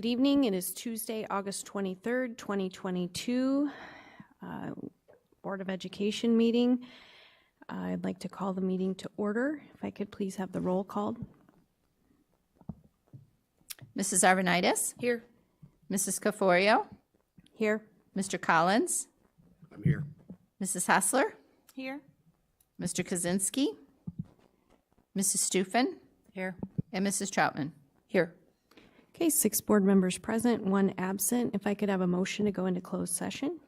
Good evening. It is Tuesday, August 23rd, 2022, Board of Education meeting. I'd like to call the meeting to order. If I could please have the roll called. Mrs. Arvanitis? Here. Mrs. Caforio? Here. Mr. Collins? I'm here. Mrs. Hassler? Here. Mr. Kaczynski? Mrs. Stufen? Here. And Mrs. Troutman? Here. Okay, 6 board members present, 1 absent. If I could have a motion to go into closed session.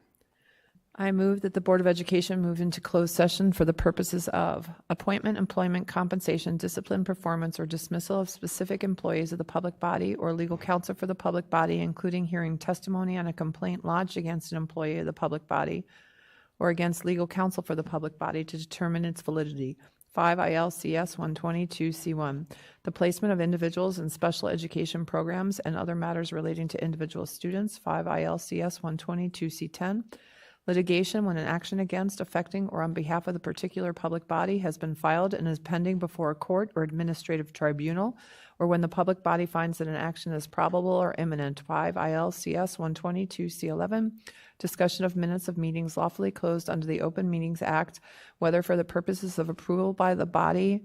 I move that the Board of Education move into closed session for the purposes of appointment, employment, compensation, discipline, performance, or dismissal of specific employees of the public body or legal counsel for the public body, including hearing testimony on a complaint lodged against an employee of the public body or against legal counsel for the public body to determine its validity. 5 ILCS 122C1, the placement of individuals in special education programs and other matters relating to individual students. 5 ILCS 122C10, litigation when an action against, affecting, or on behalf of the particular public body has been filed and is pending before a court or administrative tribunal, or when the public body finds that an action is probable or imminent. 5 ILCS 122C11, discussion of minutes of meetings lawfully closed under the Open Meetings Act, whether for the purposes of approval by the body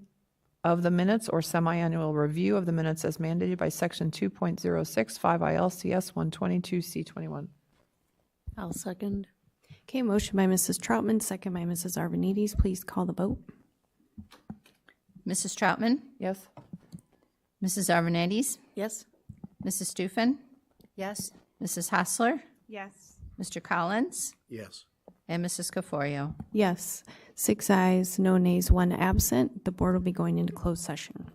of the minutes or semi-annual review of the minutes as mandated by Section 2.06, 5 ILCS 122C21. I'll second. Okay, motion by Mrs. Troutman, second by Mrs. Arvanites. Please call the vote. Mrs. Troutman? Yes? Mrs. Arvanites? Yes. Mrs. Stufen? Yes. Mrs. Hassler? Yes. Mr. Collins? Yes. And Mrs. Caforio? Yes. 6 ayes, no nays, 1 absent. The board will be going into closed session.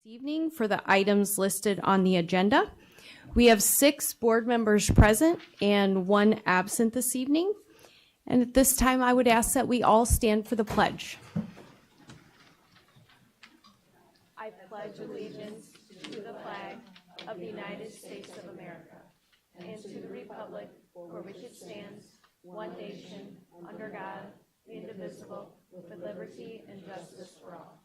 Evening for the items listed on the agenda. We have 6 board members present and 1 absent this evening. And at this time, I would ask that we all stand for the pledge. I pledge allegiance to the flag of the United States of America and to the republic for which it stands, one nation, under God, indivisible, with liberty and justice for all.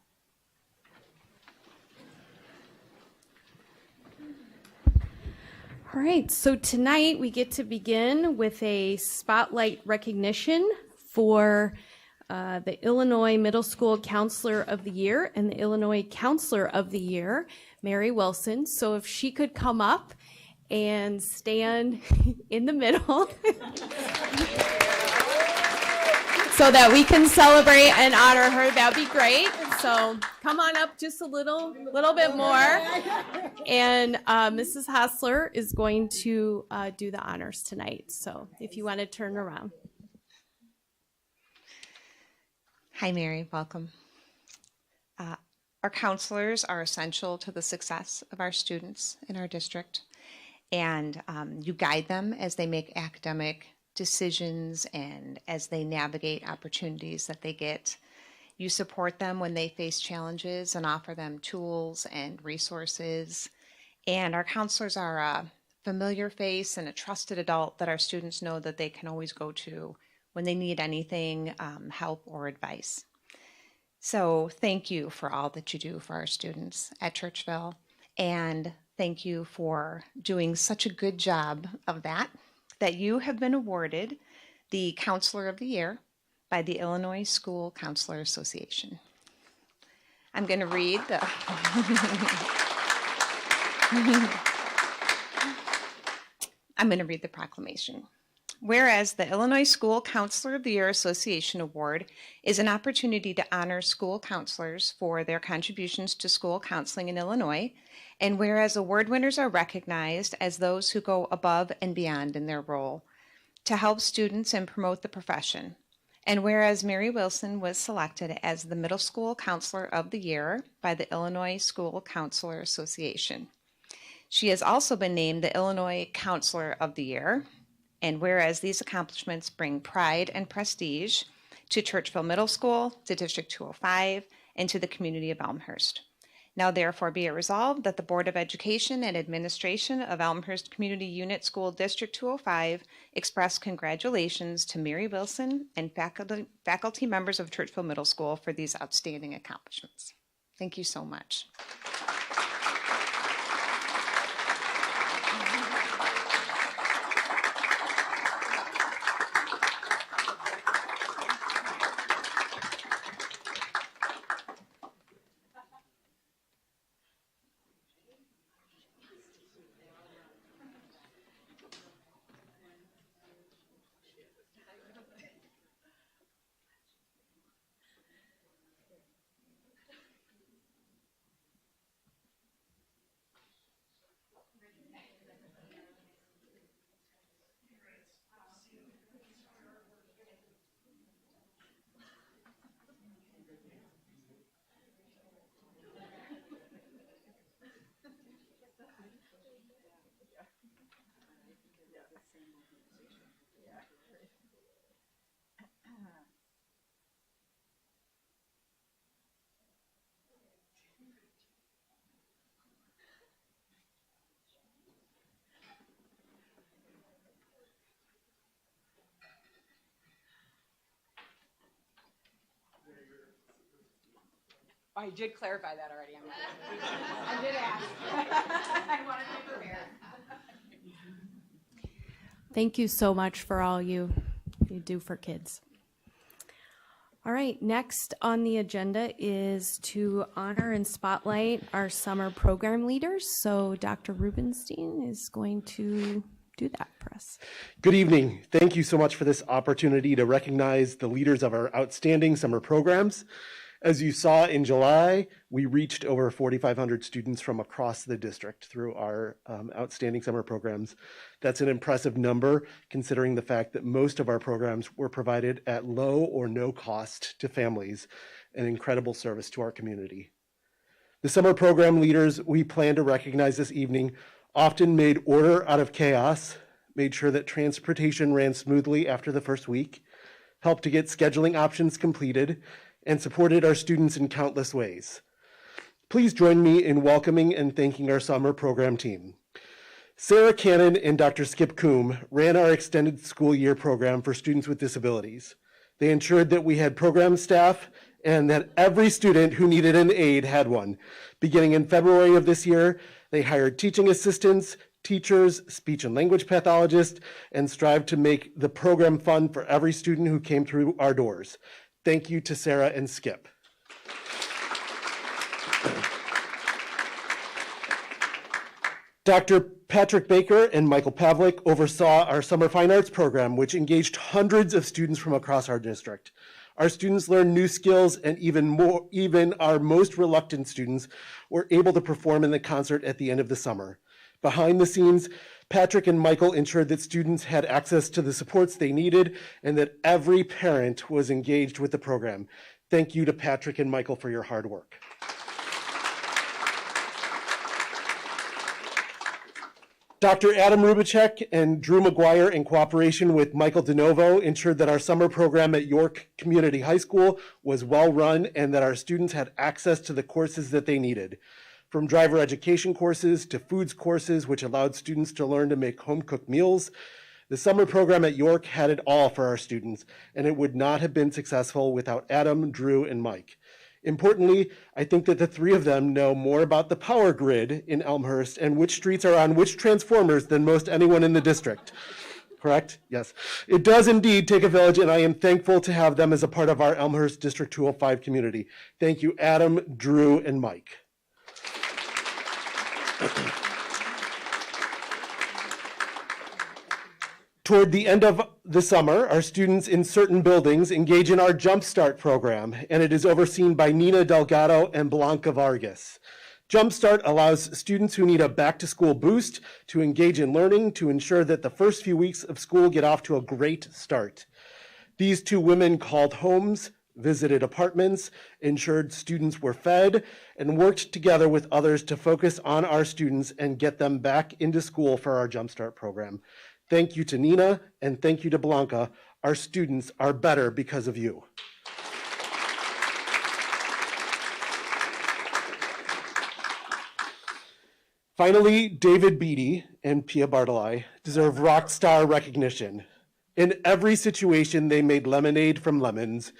All right, so tonight we get to begin with a spotlight recognition for the Illinois Middle School Counselor of the Year and the Illinois Counselor of the Year, Mary Wilson. So if she could come up and stand in the middle so that we can celebrate and honor her, that'd be great. So come on up just a little bit more. And Mrs. Hassler is going to do the honors tonight. So if you want to turn around. Hi, Mary. Welcome. Our counselors are essential to the success of our students in our district. And you guide them as they make academic decisions and as they navigate opportunities that they get. You support them when they face challenges and offer them tools and resources. And our counselors are a familiar face and a trusted adult that our students know that they can always go to when they need anything, help or advice. So thank you for all that you do for our students at Churchville. And thank you for doing such a good job of that you have been awarded the Counselor of the Year by the Illinois School Counselor Association. I'm going to read the proclamation. Whereas the Illinois School Counselor of the Year Association Award is an opportunity to honor school counselors for their contributions to school counseling in Illinois, and whereas award winners are recognized as those who go above and beyond in their role to help students and promote the profession, and whereas Mary Wilson was selected as the Middle School Counselor of the Year by the Illinois School Counselor Association. She has also been named the Illinois Counselor of the Year, and whereas these accomplishments bring pride and prestige to Churchville Middle School, to District 205, and to the community of Elmhurst. Now therefore be it resolved that the Board of Education and Administration of Elmhurst Community Unit School District 205 express congratulations to Mary Wilson and faculty members of Churchville Middle School for these outstanding accomplishments. Thank you so much. I did clarify that already. I did ask. I wanted to be prepared. Thank you so much for all you do for kids. All right, next on the agenda is to honor and spotlight our summer program leaders. So Dr. Rubenstein is going to do that for us. Good evening. Thank you so much for this opportunity to recognize the leaders of our outstanding summer programs. As you saw in July, we reached over 4,500 students from across the district through our outstanding summer programs. That's an impressive number considering the fact that most of our programs were provided at low or no cost to families, an incredible service to our community. The summer program leaders we plan to recognize this evening often made order out of chaos, made sure that transportation ran smoothly after the first week, helped to get scheduling options completed, and supported our students in countless ways. Please join me in welcoming and thanking our summer program team. Sarah Cannon and Dr. Skip Coombe ran our extended school year program for students with disabilities. They ensured that we had program staff and that every student who needed an aide had one. Beginning in February of this year, they hired teaching assistants, teachers, speech and language pathologists, and strived to make the program fun for every student who came through our doors. Thank you to Sarah and Skip. Dr. Patrick Baker and Michael Pavlik oversaw our summer fine arts program, which engaged hundreds of students from across our district. Our students learned new skills, and even our most reluctant students were able to perform in the concert at the end of the summer. Behind the scenes, Patrick and Michael ensured that students had access to the supports they needed and that every parent was engaged with the program. Thank you to Patrick and Michael for your hard work. Dr. Adam Rubicek and Drew McGuire, in cooperation with Michael DeNovo, ensured that our summer program at York Community High School was well run and that our students had access to the courses that they needed. From driver education courses to foods courses, which allowed students to learn to make home-cooked meals, the summer program at York had it all for our students, and it would not have been successful without Adam, Drew, and Mike. Importantly, I think that the three of them know more about the power grid in Elmhurst and which streets are on which transformers than most anyone in the district. Correct? Yes. It does indeed take a village, and I am thankful to have them as a part of our Elmhurst District 205 community. Thank you, Adam, Drew, and Mike. Toward the end of the summer, our students in certain buildings engage in our Jumpstart program, and it is overseen by Nina Delgado and Blanca Vargas. Jumpstart allows students who need a back-to-school boost to engage in learning to ensure that the first few weeks of school get off to a great start. These two women called homes, visited apartments, ensured students were fed, and worked together with others to focus on our students and get them back into school for our Jumpstart program. Thank you to Nina, and thank you to Blanca. Our students are better because of you. Finally, David Beatty and Pia Bartolai deserve rock star recognition. In every situation, they made lemonade from lemons.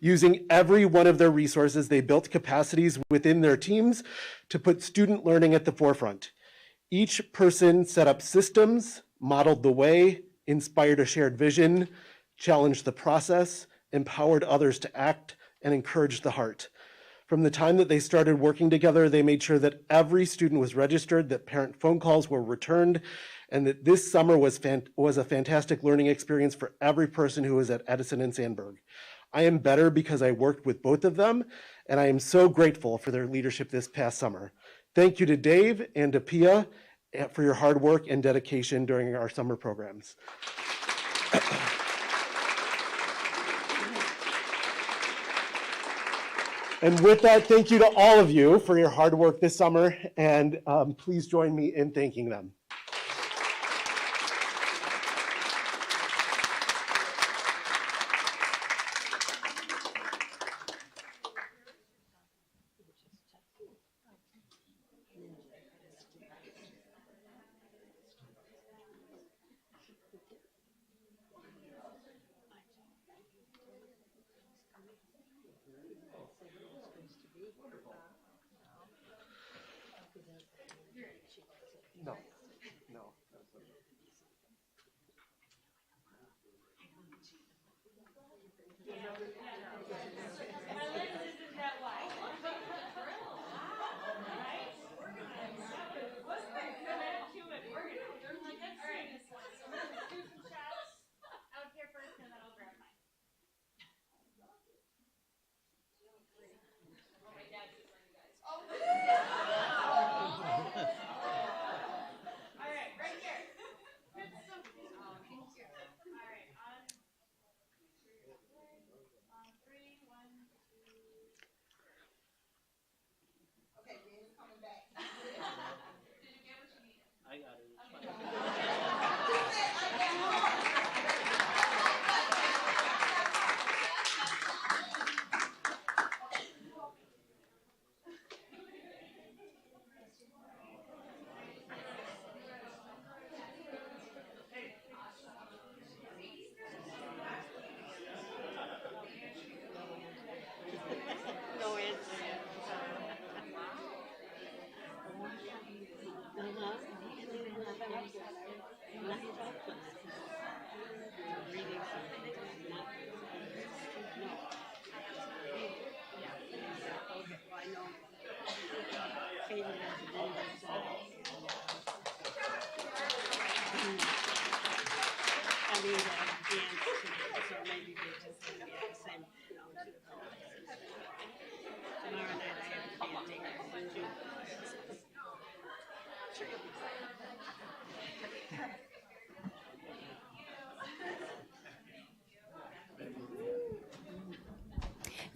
Using every one of their resources, they built capacities within their teams to put student learning at the forefront. Each person set up systems, modeled the way, inspired a shared vision, challenged the process, empowered others to act, and encouraged the heart. From the time that they started working together, they made sure that every student was registered, that parent phone calls were returned, and that this summer was a fantastic learning experience for every person who was at Edison and Sandburg. I am better because I worked with both of them, and I am so grateful for their leadership this past summer. Thank you to Dave and to Pia for your hard work and dedication during our summer programs. And with that, thank you to all of you for your hard work this summer, and please join me in thanking them. No, no.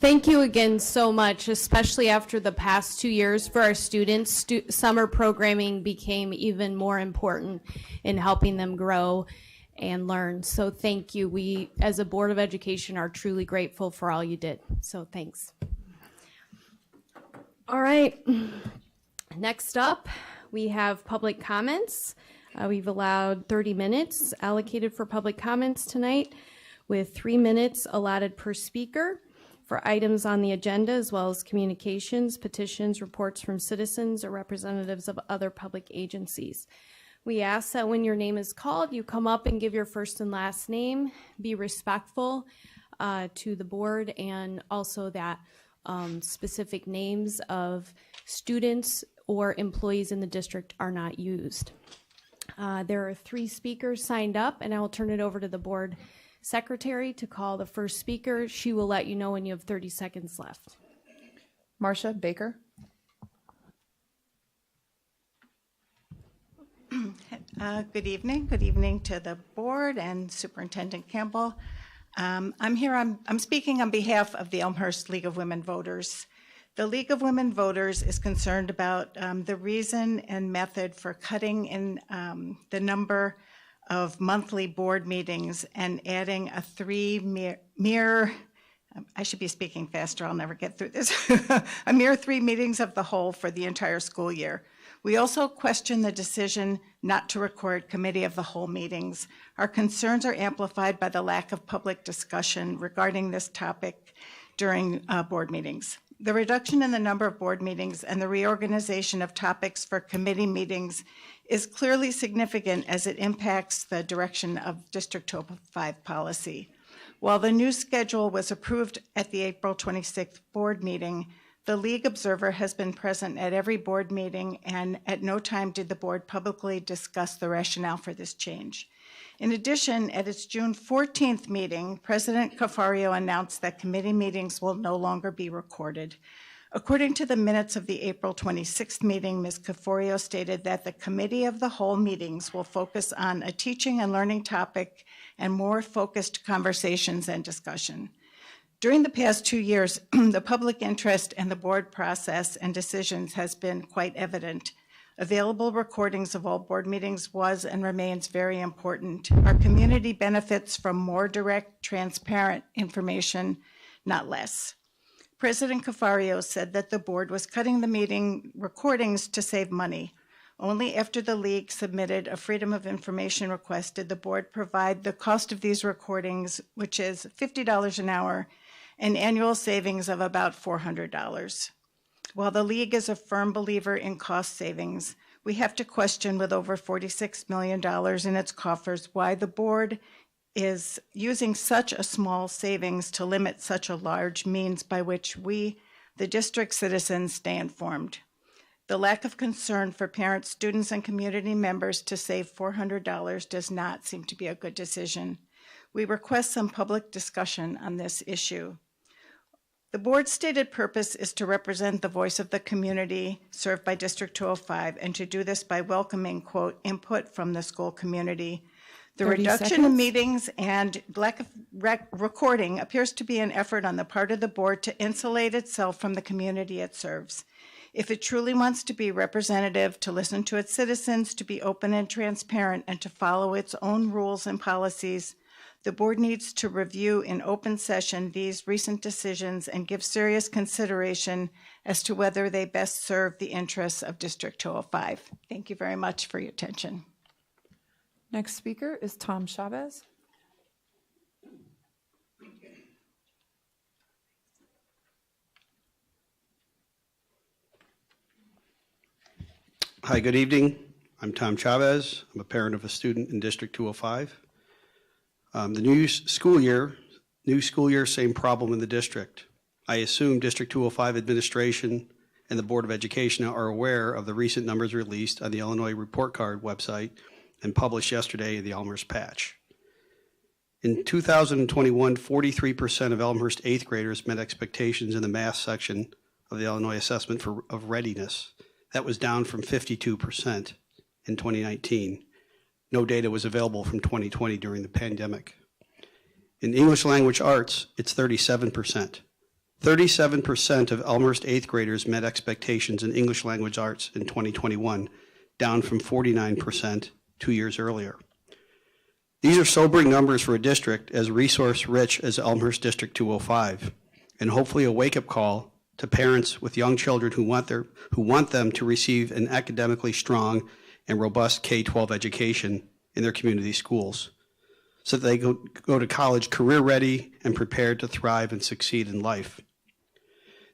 Thank you again so much, especially after the past 2 years for our students. Summer programming became even more important in helping them grow and learn. So thank you. We, as a Board of Education, are truly grateful for all you did. So thanks. All right. Next up, we have public comments. We've allowed 30 minutes allocated for public comments tonight, with 3 minutes allotted per speaker for items on the agenda, as well as communications, petitions, reports from citizens, or representatives of other public agencies. We ask that when your name is called, you come up and give your first and last name, be respectful to the board, and also that specific names of students or employees in the district are not used. There are 3 speakers signed up, and I will turn it over to the board secretary to call the first speaker. She will let you know when you have 30 seconds left. Marcia Baker. Good evening. Good evening to the board and Superintendent Campbell. I'm speaking on behalf of the Elmhurst League of Women Voters. The League of Women Voters is concerned about the reason and method for cutting in the number of monthly board meetings and adding a 3 I should be speaking faster, I'll never get through this, a mere 3 meetings of the whole for the entire school year. We also question the decision not to record committee of the whole meetings. Our concerns are amplified by the lack of public discussion regarding this topic during board meetings. The reduction in the number of board meetings and the reorganization of topics for committee meetings is clearly significant as it impacts the direction of District 205 policy. While the new schedule was approved at the April 26th board meeting, the League Observer has been present at every board meeting, and at no time did the board publicly discuss the rationale for this change. In addition, at its June 14th meeting, President Cafario announced that committee meetings will no longer be recorded. According to the minutes of the April 26th meeting, Ms. Cafario stated that the committee of the whole meetings will focus on a teaching and learning topic and more focused conversations and discussion. During the past 2 years, the public interest in the board process and decisions has been quite evident. Available recordings of all board meetings was and remains very important. Our community benefits from more direct, transparent information, not less. President Cafario said that the board was cutting the meeting recordings to save money. Only after the League submitted a Freedom of Information request did the board provide the cost of these recordings, which is $50 an hour, an annual savings of about $400. While the League is a firm believer in cost savings, we have to question, with over $46 million in its coffers, why the board is using such a small savings to limit such a large means by which we, the district citizens, stay informed. The lack of concern for parents, students, and community members to save $400 does not seem to be a good decision. We request some public discussion on this issue. The board's stated purpose is to represent the voice of the community served by District 205 and to do this by welcoming, quote, input from the school community. The 30 reduction seconds. in meetings and lack of recording appears to be an effort on the part of the board to insulate itself from the community it serves. If it truly wants to be representative, to listen to its citizens, to be open and transparent, and to follow its own rules and policies, the board needs to review in open session these recent decisions and give serious consideration as to whether they best serve the interests of District 205. Thank you very much for your attention. Next speaker is Tom Chavez. Hi, good evening. I'm Tom Chavez. I'm a parent of a student in District 205. The new school year, same problem in the district. I assume District 205 administration and the Board of Education are aware of the recent numbers released on the Illinois Report Card website and published yesterday in the Elmhurst Patch. In 2021, 43% of Elmhurst 8th graders met expectations in the math section of the Illinois Assessment of Readiness. That was down from 52% in 2019. No data was available from 2020 during the pandemic. In English language arts, it's 37%. 37% of Elmhurst 8th graders met expectations in English language arts in 2021, down from 49% 2 years earlier. These are sobering numbers for a district as resource-rich as Elmhurst District 205, and hopefully a wake-up call to parents with young children who want them to receive an academically strong and robust K-12 education in their community schools, so that they go to college career-ready and prepared to thrive and succeed in life.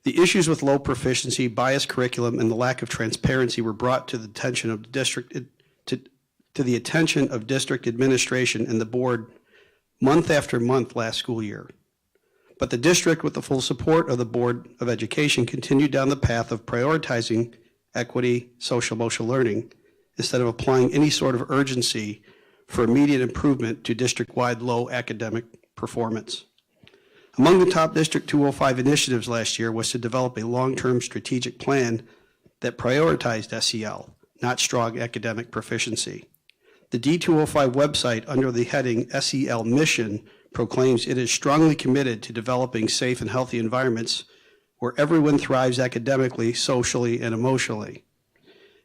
The issues with low proficiency, biased curriculum, and the lack of transparency were brought to the attention of the district administration and the board month after month last school year. But the district, with the full support of the Board of Education, continued down the path of prioritizing equity, social emotional learning, instead of applying any sort of urgency for immediate improvement to district-wide low academic performance. Among the top District 205 initiatives last year was to develop a long-term strategic plan that prioritized SEL, not strong academic proficiency. The D205 website, under the heading SEL Mission, proclaims it is strongly committed to developing safe and healthy environments where everyone thrives academically, socially, and emotionally.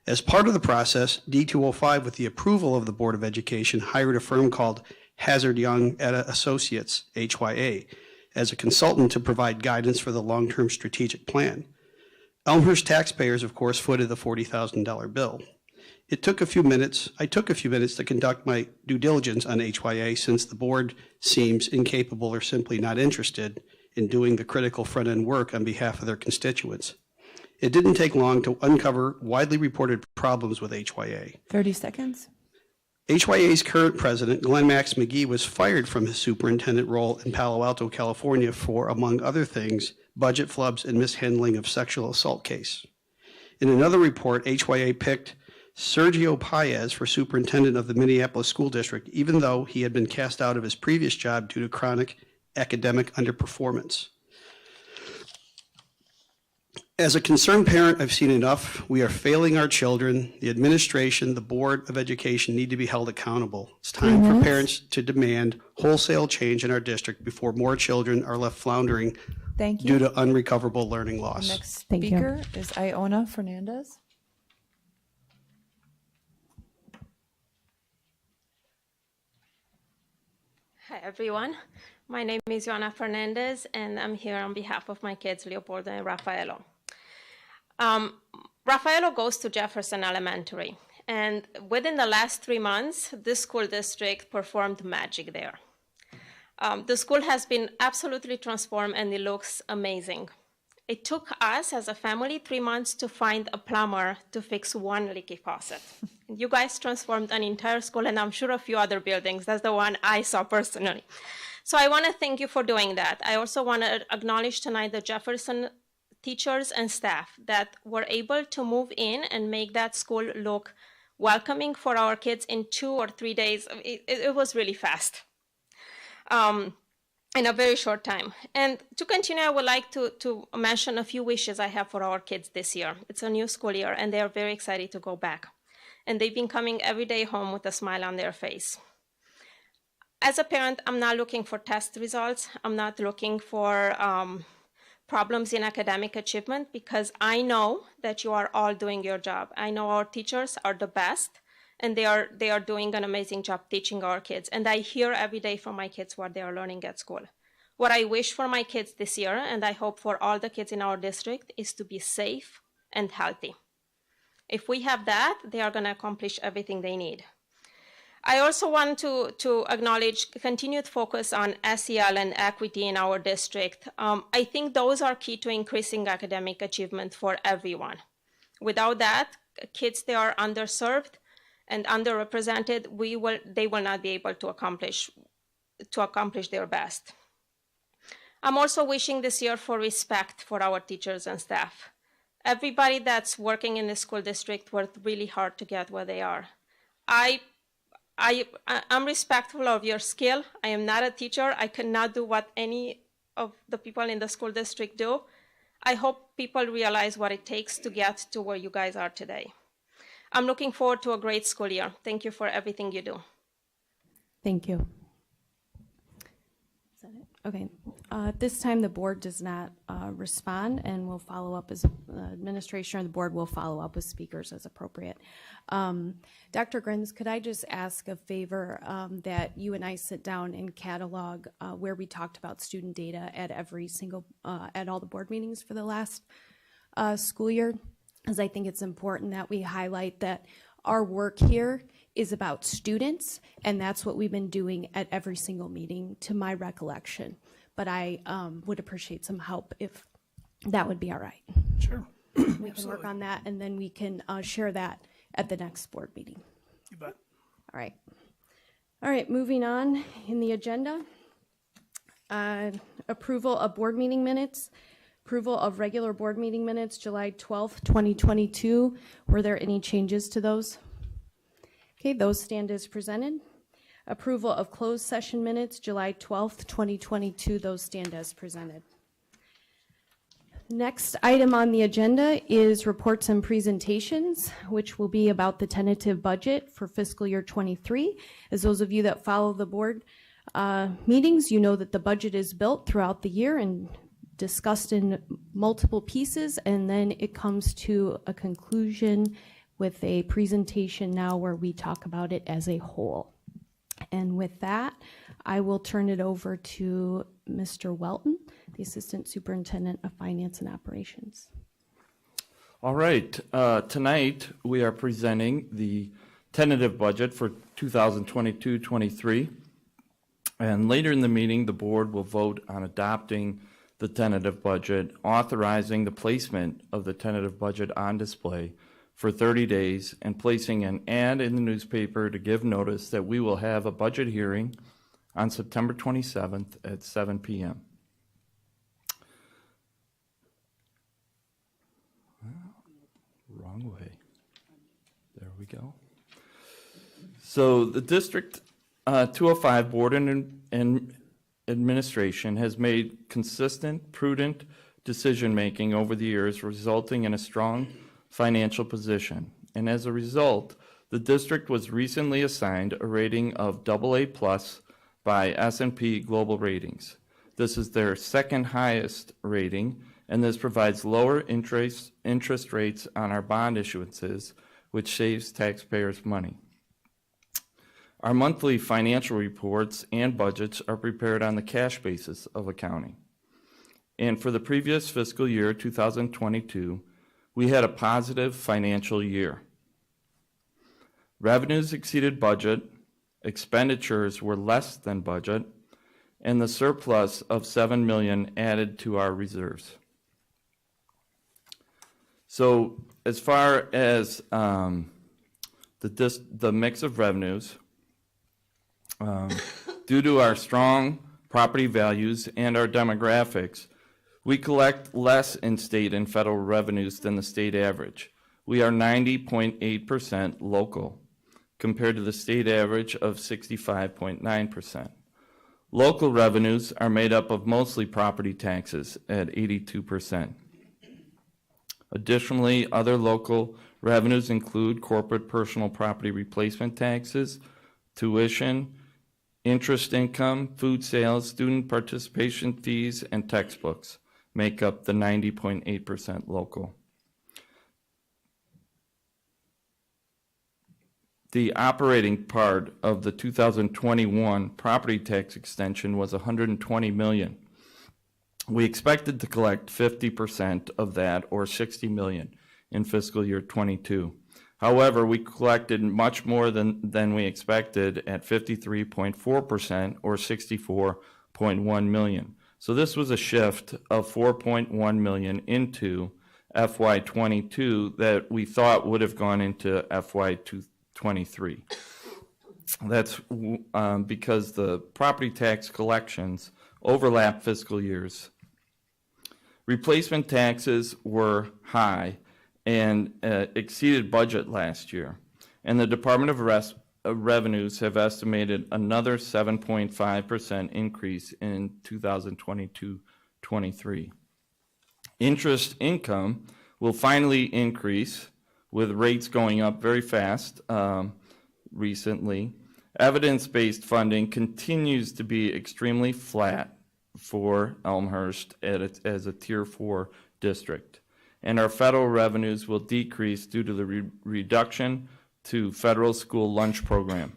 As part of the process, D205, with the approval of the Board of Education, hired a firm called Hazard Young Associates, HYA, as a consultant to provide guidance for the long-term strategic plan. Elmhurst taxpayers, of course, footed the $40,000 bill. I took a few minutes to conduct my due diligence on HYA, since the board seems incapable or simply not interested in doing the critical front-end work on behalf of their constituents. It didn't take long to uncover widely reported problems with HYA. 30 seconds. HYA's current president, Glenn Max McGee, was fired from his superintendent role in Palo Alto, California for, among other things, budget flubs and mishandling of sexual assault case. In another report, HYA picked Sergio Paez for superintendent of the Minneapolis School District, even though he had been cast out of his previous job due to chronic academic underperformance. As a concerned parent, I've seen enough. We are failing our children. The administration, the Board of Education need to be held accountable. It's time for parents to demand wholesale change in our district before more children are left floundering Thank you. due to unrecoverable learning loss. Next Thank you. speaker is Iona Fernandez. Hi, everyone. My name is Joana Fernandez, and I'm here on behalf of my kids, Leopoldo and Rafaelo. Rafaelo goes to Jefferson Elementary, and within the last 3 months, this school district performed magic there. The school has been absolutely transformed, and it looks amazing. It took us as a family 3 months to find a plumber to fix one leaky faucet. You guys transformed an entire school, and I'm sure a few other buildings. That's the one I saw personally. So I want to thank you for doing that. I also want to acknowledge tonight the Jefferson teachers and staff that were able to move in and make that school look welcoming for our kids in 2 or 3 days. It was really fast. In a very short time. And to continue, I would like to mention a few wishes I have for our kids this year. It's a new school year, and they are very excited to go back. And they've been coming every day home with a smile on their face. As a parent, I'm not looking for test results. I'm not looking for problems in academic achievement, because I know that you are all doing your job. I know our teachers are the best, and they are doing an amazing job teaching our kids. And I hear every day from my kids what they are learning at school. What I wish for my kids this year, and I hope for all the kids in our district, is to be safe and healthy. If we have that, they are going to accomplish everything they need. I also want to acknowledge continued focus on SEL and equity in our district. I think those are key to increasing academic achievement for everyone. Without that, kids, they are underserved and underrepresented, they will not be able to accomplish their best. I'm also wishing this year for respect for our teachers and staff. Everybody that's working in the school district worked really hard to get where they are. I'm respectful of your skill. I am not a teacher. I cannot do what any of the people in the school district do. I hope people realize what it takes to get to where you guys are today. I'm looking forward to a great school year. Thank you for everything you do. Thank you. Is that it? Okay. At this time, the board does not respond, and will follow up as administration or the board will follow up with speakers as appropriate. Dr. Grins, could I just ask a favor that you and I sit down and catalog where we talked about student data at every single, at all the board meetings for the last school year? Because I think it's important that we highlight that our work here is about students, and that's what we've been doing at every single meeting, to my recollection. But I would appreciate some help if that would be all right. Sure. We can work on that, and then we can share that at the next board meeting. You bet. All right. All right, moving on in the agenda. Approval of board meeting minutes. Approval of regular board meeting minutes, July 12th, 2022. Were there any changes to those? Okay, those stand as presented. Approval of closed session minutes, July 12th, 2022. Those stand as presented. Next item on the agenda is reports and presentations, which will be about the tentative budget for fiscal year 23. As those of you that follow the board meetings, you know that the budget is built throughout the year and discussed in multiple pieces, and then it comes to a conclusion with a presentation now where we talk about it as a whole. And with that, I will turn it over to Mr. Welton, the Assistant Superintendent of Finance and Operations. All right, tonight we are presenting the tentative budget for 2022-23. And later in the meeting, the board will vote on adopting the tentative budget, authorizing the placement of the tentative budget on display for 30 days and placing an ad in the newspaper to give notice that we will have a budget hearing on September 27th at 7 p.m. Wrong way. There we go. So the District 205 Board and Administration has made consistent, prudent decision-making over the years, resulting in a strong financial position. And as a result, the district was recently assigned a rating of AA+ by S&P Global Ratings. This is their second highest rating, and this provides lower interest rates on our bond issuances, which saves taxpayers money. Our monthly financial reports and budgets are prepared on the cash basis of accounting. And for the previous fiscal year, 2022, we had a positive financial year. Revenues exceeded budget, expenditures were less than budget, and the surplus of $7 million added to our reserves. So as far as the mix of revenues, due to our strong property values and our demographics, we collect less in state and federal revenues than the state average. We are 90.8% local, compared to the state average of 65.9%. Local revenues are made up of mostly property taxes at 82%. Additionally, other local revenues include corporate personal property replacement taxes, tuition, interest income, food sales, student participation fees, and textbooks make up the 90.8% local. The operating part of the 2021 property tax extension was $120 million. We expected to collect 50% of that, or $60 million, in fiscal year 22. However, we collected much more than we expected at 53.4%, or $64.1 million. So this was a shift of $4.1 million into FY22 that we thought would have gone into FY23. That's because the property tax collections overlap fiscal years. Replacement taxes were high and exceeded budget last year, and the Department of Revenues have estimated another 7.5% increase in 2022-23. Interest income will finally increase with rates going up very fast recently. Evidence-based funding continues to be extremely flat for Elmhurst as a Tier 4 district. And our federal revenues will decrease due to the reduction to federal school lunch program.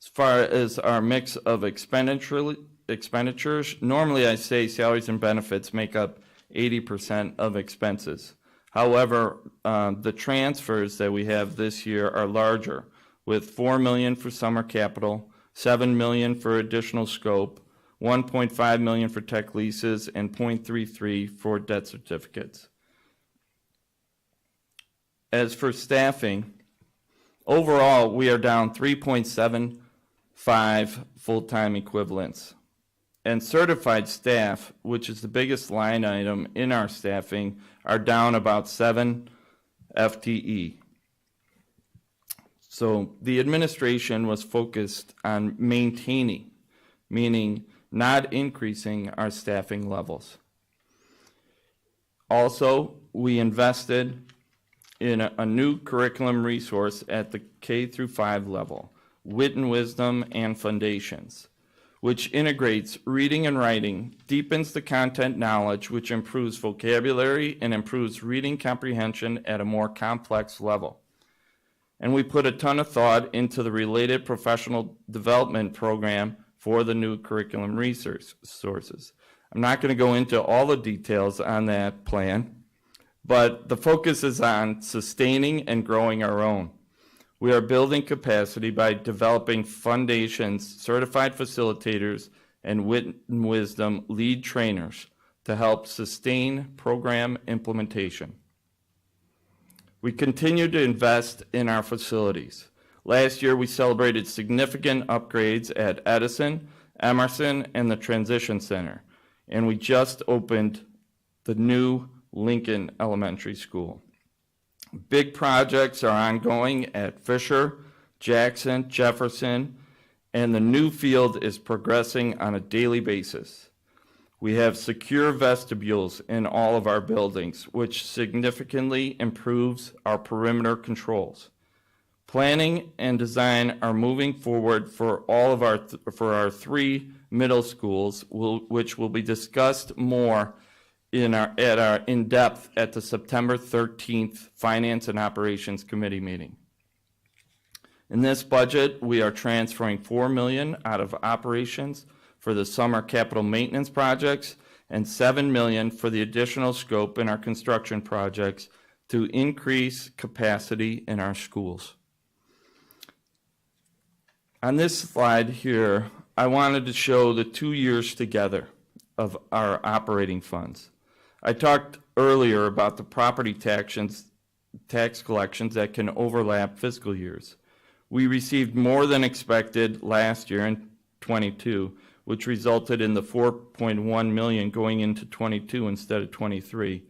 As far as our mix of expenditures, normally I say salaries and benefits make up 80% of expenses. However, the transfers that we have this year are larger, with $4 million for summer capital, $7 million for additional scope, $1.5 million for tech leases, and $0.33 for debt certificates. As for staffing, overall, we are down 3.75 full-time equivalents. And certified staff, which is the biggest line item in our staffing, are down about 7 FTE. So the administration was focused on maintaining, meaning not increasing our staffing levels. Also, we invested in a new curriculum resource at the K through 5 level, Wit and Wisdom and Foundations, which integrates reading and writing, deepens the content knowledge, which improves vocabulary and improves reading comprehension at a more complex level. And we put a ton of thought into the related professional development program for the new curriculum resources. I'm not going to go into all the details on that plan, but the focus is on sustaining and growing our own. We are building capacity by developing foundations, certified facilitators, and Wit and Wisdom lead trainers to help sustain program implementation. We continue to invest in our facilities. Last year, we celebrated significant upgrades at Edison, Emerson, and the Transition Center, and we just opened the new Lincoln Elementary School. Big projects are ongoing at Fisher, Jackson, Jefferson, and the new field is progressing on a daily basis. We have secure vestibules in all of our buildings, which significantly improves our perimeter controls. Planning and design are moving forward for all of our 3 middle schools, which will be discussed more in depth at the September 13th Finance and Operations Committee meeting. In this budget, we are transferring $4 million out of operations for the summer capital maintenance projects and $7 million for the additional scope in our construction projects to increase capacity in our schools. On this slide here, I wanted to show the 2 years together of our operating funds. I talked earlier about the property tax collections that can overlap fiscal years. We received more than expected last year in 22, which resulted in the $4.1 million going into 22 instead of 23.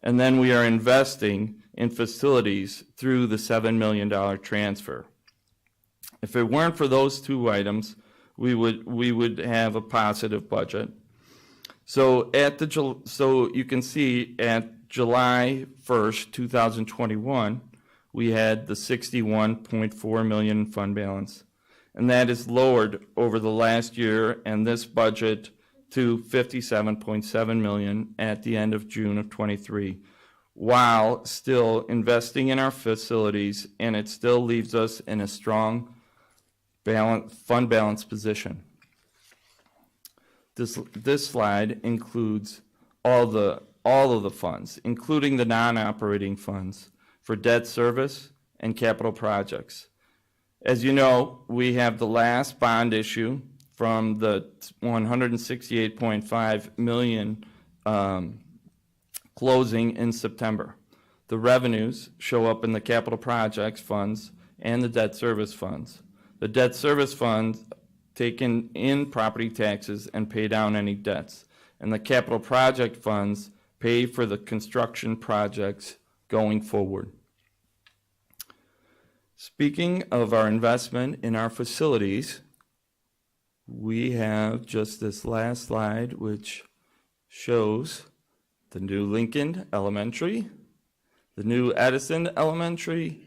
And then we are investing in facilities through the $7 million transfer. If it weren't for those 2 items, we would have a positive budget. So you can see at July 1st, 2021, we had the $61.4 million fund balance, and that is lowered over the last year and this budget to $57.7 million at the end of June of 23, while still investing in our facilities, and it still leaves us in a strong fund balance position. This slide includes all of the funds, including the non-operating funds for debt service and capital projects. As you know, we have the last bond issue from the $168.5 million closing in September. The revenues show up in the capital projects funds and the debt service funds. The debt service funds taken in property taxes and pay down any debts. And the capital project funds pay for the construction projects going forward. Speaking of our investment in our facilities, we have just this last slide, which shows the new Lincoln Elementary, the new Edison Elementary,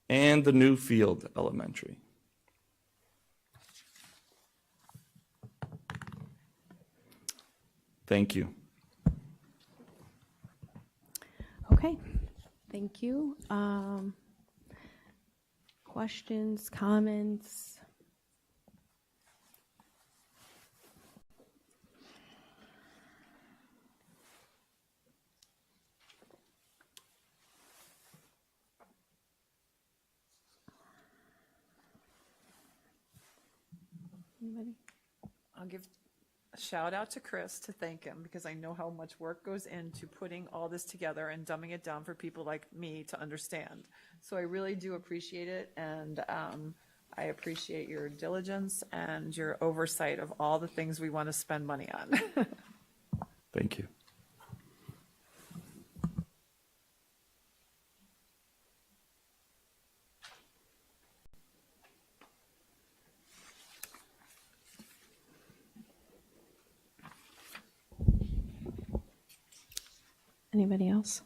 and the new Field Elementary. Thank you. Okay, thank you. Questions, comments? Anybody? I'll give a shout out to Chris to thank him because I know how much work goes into putting all this together and dumbing it down for people like me to understand. So I really do appreciate it, and I appreciate your diligence and your oversight of all the things we want to spend money on. Thank you. Anybody else?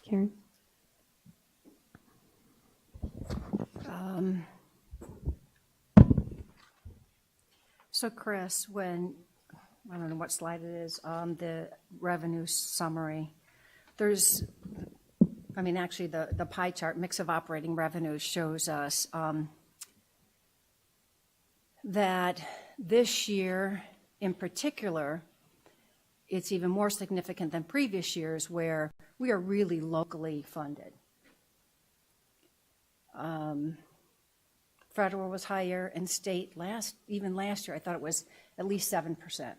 Karen? So Chris, when, I don't know what slide it is, the revenue summary, there's, I mean, actually the pie chart, mix of operating revenues shows us that this year in particular, it's even more significant than previous years where we are really locally funded. Federal was higher, and state even last year, I thought it was at least 7%.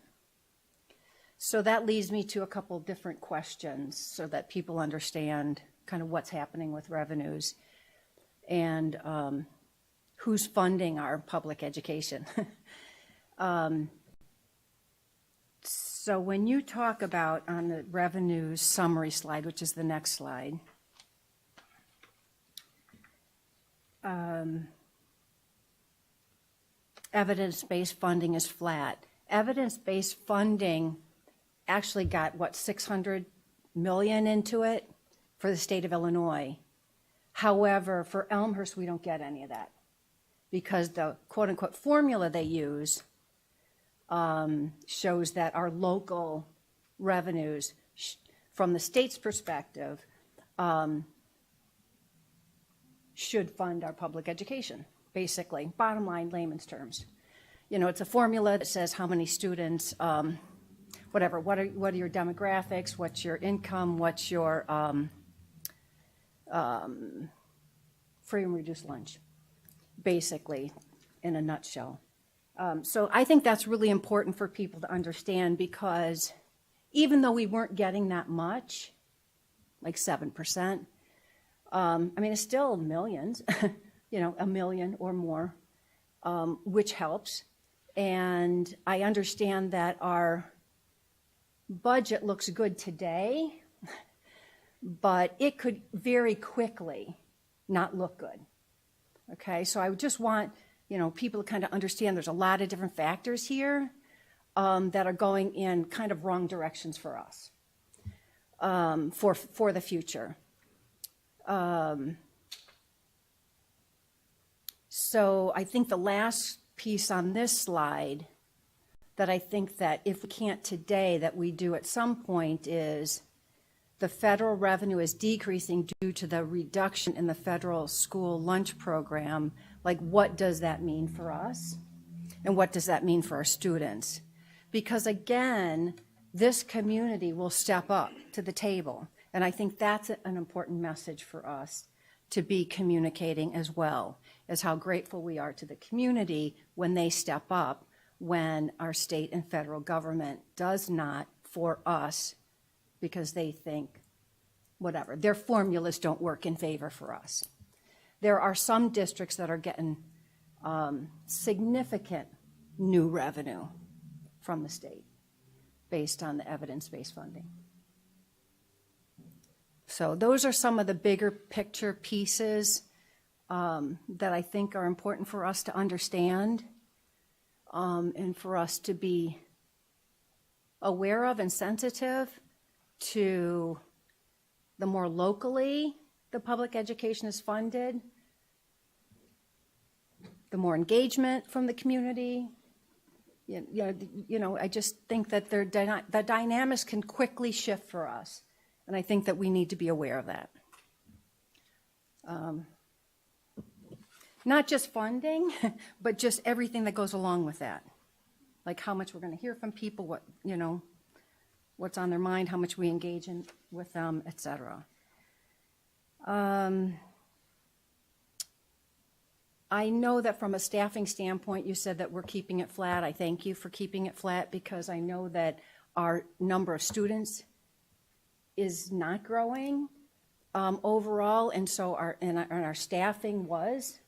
So that leads me to a couple different questions so that people understand kind of what's happening with revenues and who's funding our public education. So when you talk about on the revenues summary slide, which is the next slide, evidence-based funding is flat. Evidence-based funding actually got, what, 600 million into it for the state of Illinois. However, for Elmhurst, we don't get any of that because the quote-unquote formula they use shows that our local revenues, from the state's perspective, should fund our public education, basically. Bottom line, layman's terms. You know, it's a formula that says how many students, whatever, what are your demographics, what's your income, what's your free and reduced lunch, basically, in a nutshell. So I think that's really important for people to understand because even though we weren't getting that much, like 7%, I mean, it's still millions, you know, 1 million or more, which helps. And I understand that our budget looks good today, but it could very quickly not look good. Okay, so I would just want, you know, people to kind of understand there's a lot of different factors here that are going in kind of wrong directions for us for the future. So I think the last piece on this slide that I think that if we can't today, that we do at some point is the federal revenue is decreasing due to the reduction in the federal school lunch program. Like, what does that mean for us? And what does that mean for our students? Because again, this community will step up to the table. And I think that's an important message for us to be communicating as well, as how grateful we are to the community when they step up, when our state and federal government does not for us because they think, whatever, their formulas don't work in favor for us. There are some districts that are getting significant new revenue from the state based on the evidence-based funding. So those are some of the bigger picture pieces that I think are important for us to understand and for us to be aware of and sensitive to the more locally the public education is funded, the more engagement from the community, I just think that the dynamics can quickly shift for us. And I think that we need to be aware of that. Not just funding, but just everything that goes along with that. Like how much we're going to hear from people, what's on their mind, how much we engage in with them, et cetera. I know that from a staffing standpoint, you said that we're keeping it flat. I thank you for keeping it flat because I know that our number of students is not growing overall, and so our staffing was.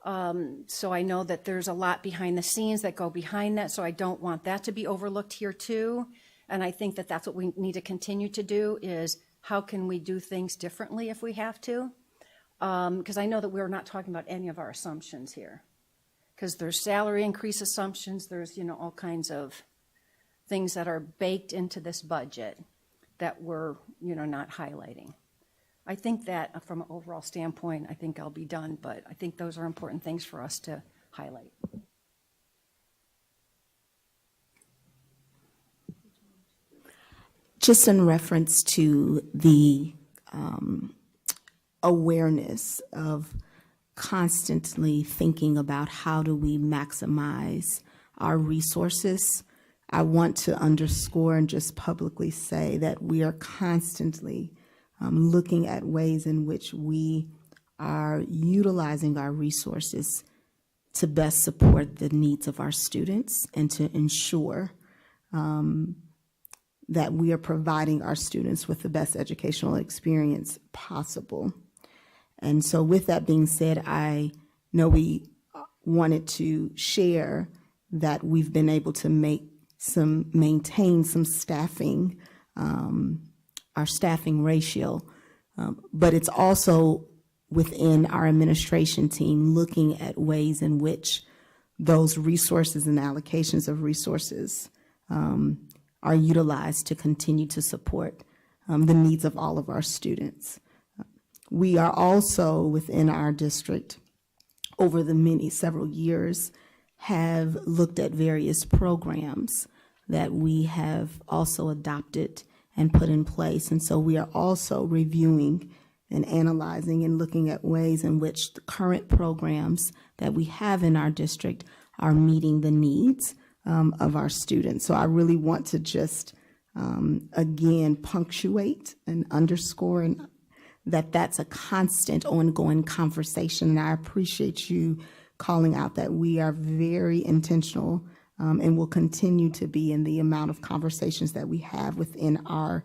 So I know that there's a lot behind the scenes that go behind that, so I don't want that to be overlooked here too. And I think that that's what we need to continue to do is how can we do things differently if we have to? Because I know that we're not talking about any of our assumptions here. Because there's salary increase assumptions, there's, all kinds of things that are baked into this budget that we're, not highlighting. I think that from an overall standpoint, I think I'll be done, but I think those are important things for us to highlight. Just in reference to the awareness of constantly thinking about how do we maximize our resources, I want to underscore and just publicly say that we are constantly looking at ways in which we are utilizing our resources to best support the needs of our students and to ensure that we are providing our students with the best educational experience possible. And so with that being said, I know we wanted to share that we've been able to maintain some staffing, our staffing ratio, but it's also within our administration team looking at ways in which those resources and allocations of resources are utilized to continue to support the needs of all of our students. We are also within our district over the several years have looked at various programs that we have also adopted and put in place. And so we are also reviewing and analyzing and looking at ways in which the current programs that we have in our district are meeting the needs of our students. So I really want to just, again, punctuate and underscore that that's a constant ongoing conversation. And I appreciate you calling out that we are very intentional and will continue to be in the amount of conversations that we have within our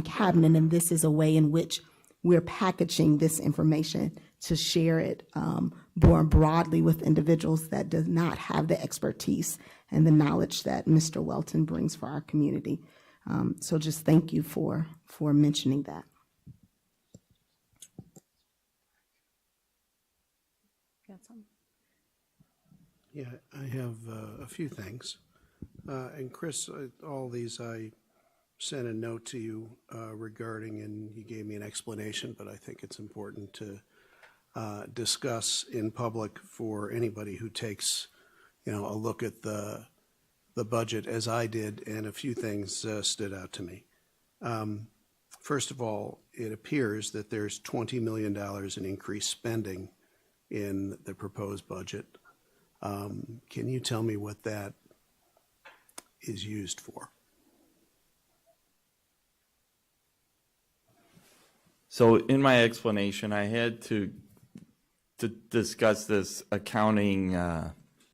cabinet. And this is a way in which we're packaging this information to share it more broadly with individuals that does not have the expertise and the knowledge that Mr. Welton brings for our community. So just thank you for mentioning that. Yeah, I have a few things. And Chris, all these I sent a note to you regarding, and you gave me an explanation, but I think it's important to discuss in public for anybody who takes, a look at the budget as I did, and a few things stood out to me. First of all, it appears that there's $20 million in increased spending in the proposed budget. Can you tell me what that is used for? So in my explanation, I had to discuss this accounting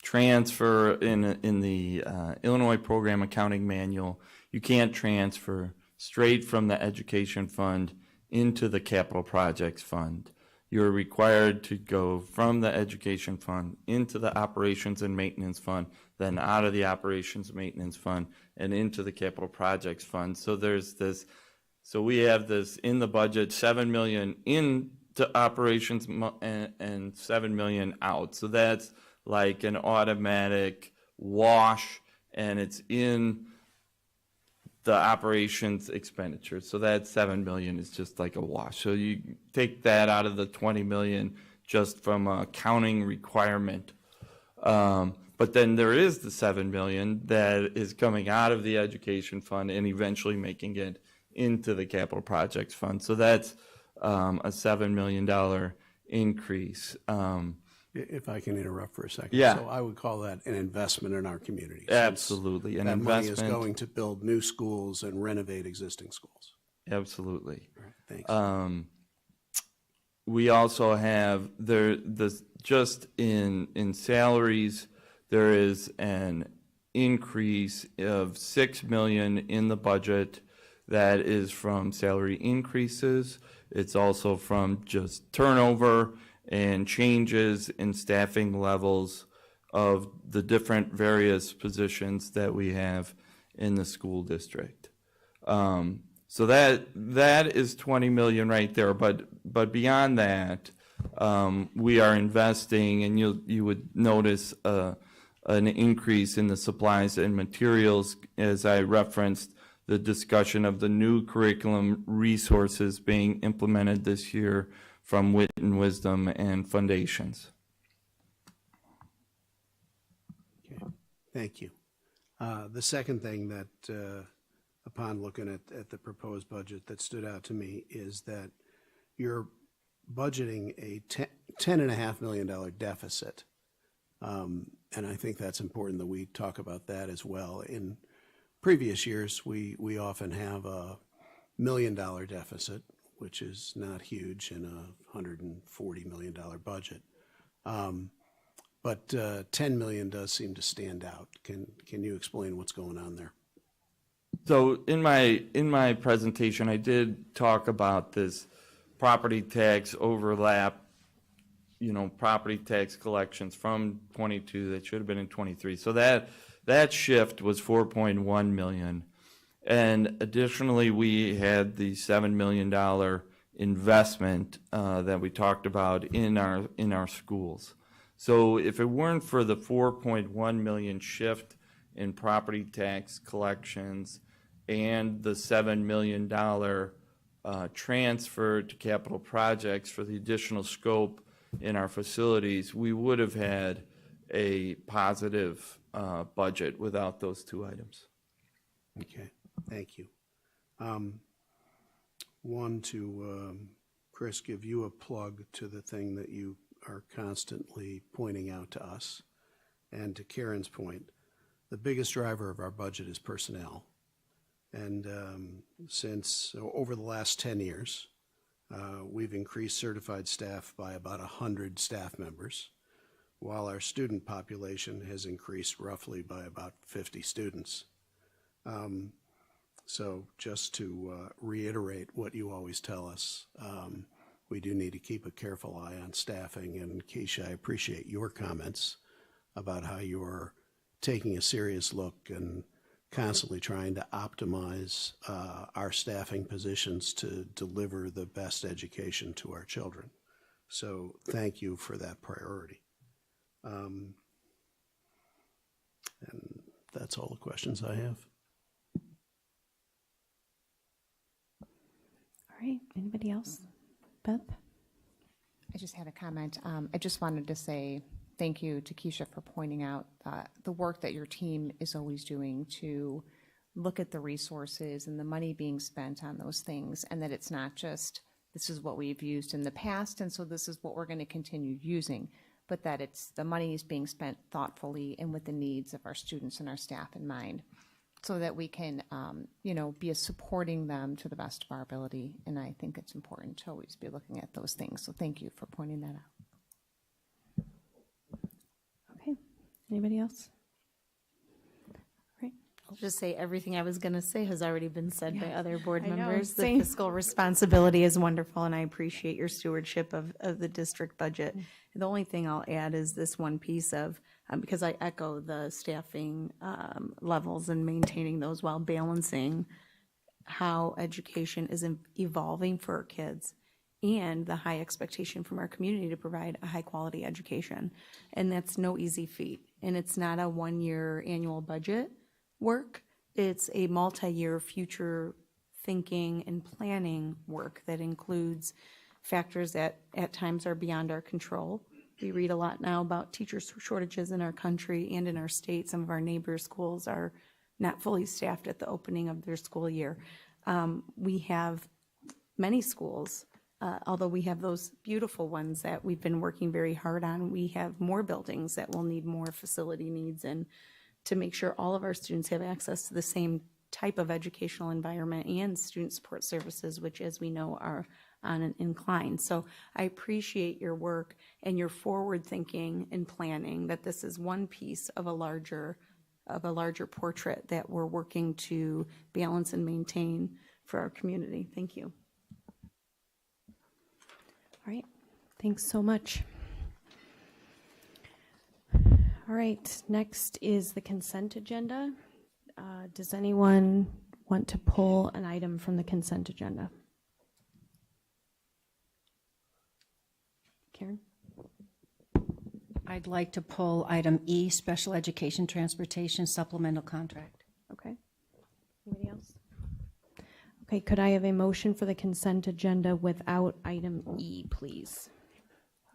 transfer in the Illinois Program Accounting Manual. You can't transfer straight from the Education Fund into the Capital Projects Fund. You're required to go from the Education Fund into the Operations and Maintenance Fund, then out of the Operations and Maintenance Fund and into the Capital Projects Fund. So there's this, so we have this in the budget, $7 million into operations and $7 million out. So that's like an automatic wash, and it's in the operations expenditure. So that $7 million is just like a wash. So you take that out of the $20 million just from a accounting requirement But then there is the 7 million that is coming out of the education fund and eventually making it into the capital projects fund. So that's a $7 million increase. If I can interrupt for a second. Yeah. So I would call that an investment in our community. since Absolutely, an that money is investment. going to build new schools and renovate existing schools. Absolutely. All right, thanks. We also have just in salaries, there is an increase of 6 million in the budget that is from salary increases. It's also from just turnover and changes in staffing levels of the different various positions that we have in the school district. So that is 20 million right there, but beyond that, we are investing, and you would notice an increase in the supplies and materials, as I referenced the discussion of the new curriculum resources being implemented this year from Wit and Wisdom and Foundations. Okay, thank you. The second thing that, upon looking at the proposed budget that stood out to me is that you're budgeting a $10.5 million deficit. And I think that's important that we talk about that as well. In previous years, we often have a $1 million deficit, which is not huge in a $140 million budget. But 10 million does seem to stand out. Can you explain what's going on there? So in my presentation, I did talk about this property tax overlap, property tax collections from 22 that should have been in 23. So that shift was 4.1 million. And additionally, we had the $7 million investment that we talked about in our schools. So if it weren't for the 4.1 million shift in property tax collections and the $7 million transfer to capital projects for the additional scope in our facilities, we would have had a positive budget without those two items. Okay, thank you. Chris, give you a plug to the thing that you are constantly pointing out to us. And to Karen's point, the biggest driver of our budget is personnel. And since over the last 10 years, we've increased certified staff by about 100 staff members, while our student population has increased roughly by about 50 students. So just to reiterate what you always tell us, we do need to keep a careful eye on staffing. And Keisha, I appreciate your comments about how you're taking a serious look and constantly trying to optimize our staffing positions to deliver the best education to our children. So thank you for that priority. And that's all the questions I have. All right, anybody else? Beth? I just had a comment. I just wanted to say thank you to Keisha for pointing out the work that your team is always doing to look at the resources and the money being spent on those things, and that it's not just this is what we've used in the past and so this is what we're going to continue using, but that it's the money is being spent thoughtfully and with the needs of our students and our staff in mind, so that we can be supporting them to the best of our ability. And I think it's important to always be looking at those things. So thank you for pointing that out. Okay, anybody else? I'll just say everything I was going to say has already been said by other board I know, members. The same. fiscal responsibility is wonderful, and I appreciate your stewardship of the district budget. The only thing I'll add is this one piece of, because I echo the staffing levels and maintaining those while balancing how education is evolving for our kids and the high expectation from our community to provide a high-quality education. And that's no easy feat. And it's not a one-year annual budget work. It's a multi-year future thinking and planning work that includes factors that at times are beyond our control, We read a lot now about teacher shortages in our country and in our state. Some of our neighbor schools are not fully staffed at the opening of their school year. We have many schools, although we have those beautiful ones that we've been working very hard on, we have more buildings that will need more facility needs, and to make sure all of our students have access to the same type of educational environment and student support services, which, as we know, are on an incline. So I appreciate your work and your forward thinking and planning, that this is one piece of a larger portrait that we're working to balance and maintain for our community. Thank you. All right, thanks so much. All right, next is the consent agenda. Does anyone want to pull an item from the consent agenda? Karen? I'd like to pull item E, special education transportation supplemental contract. Okay. Anybody else? Okay, could I have a motion for the consent agenda without item E, please?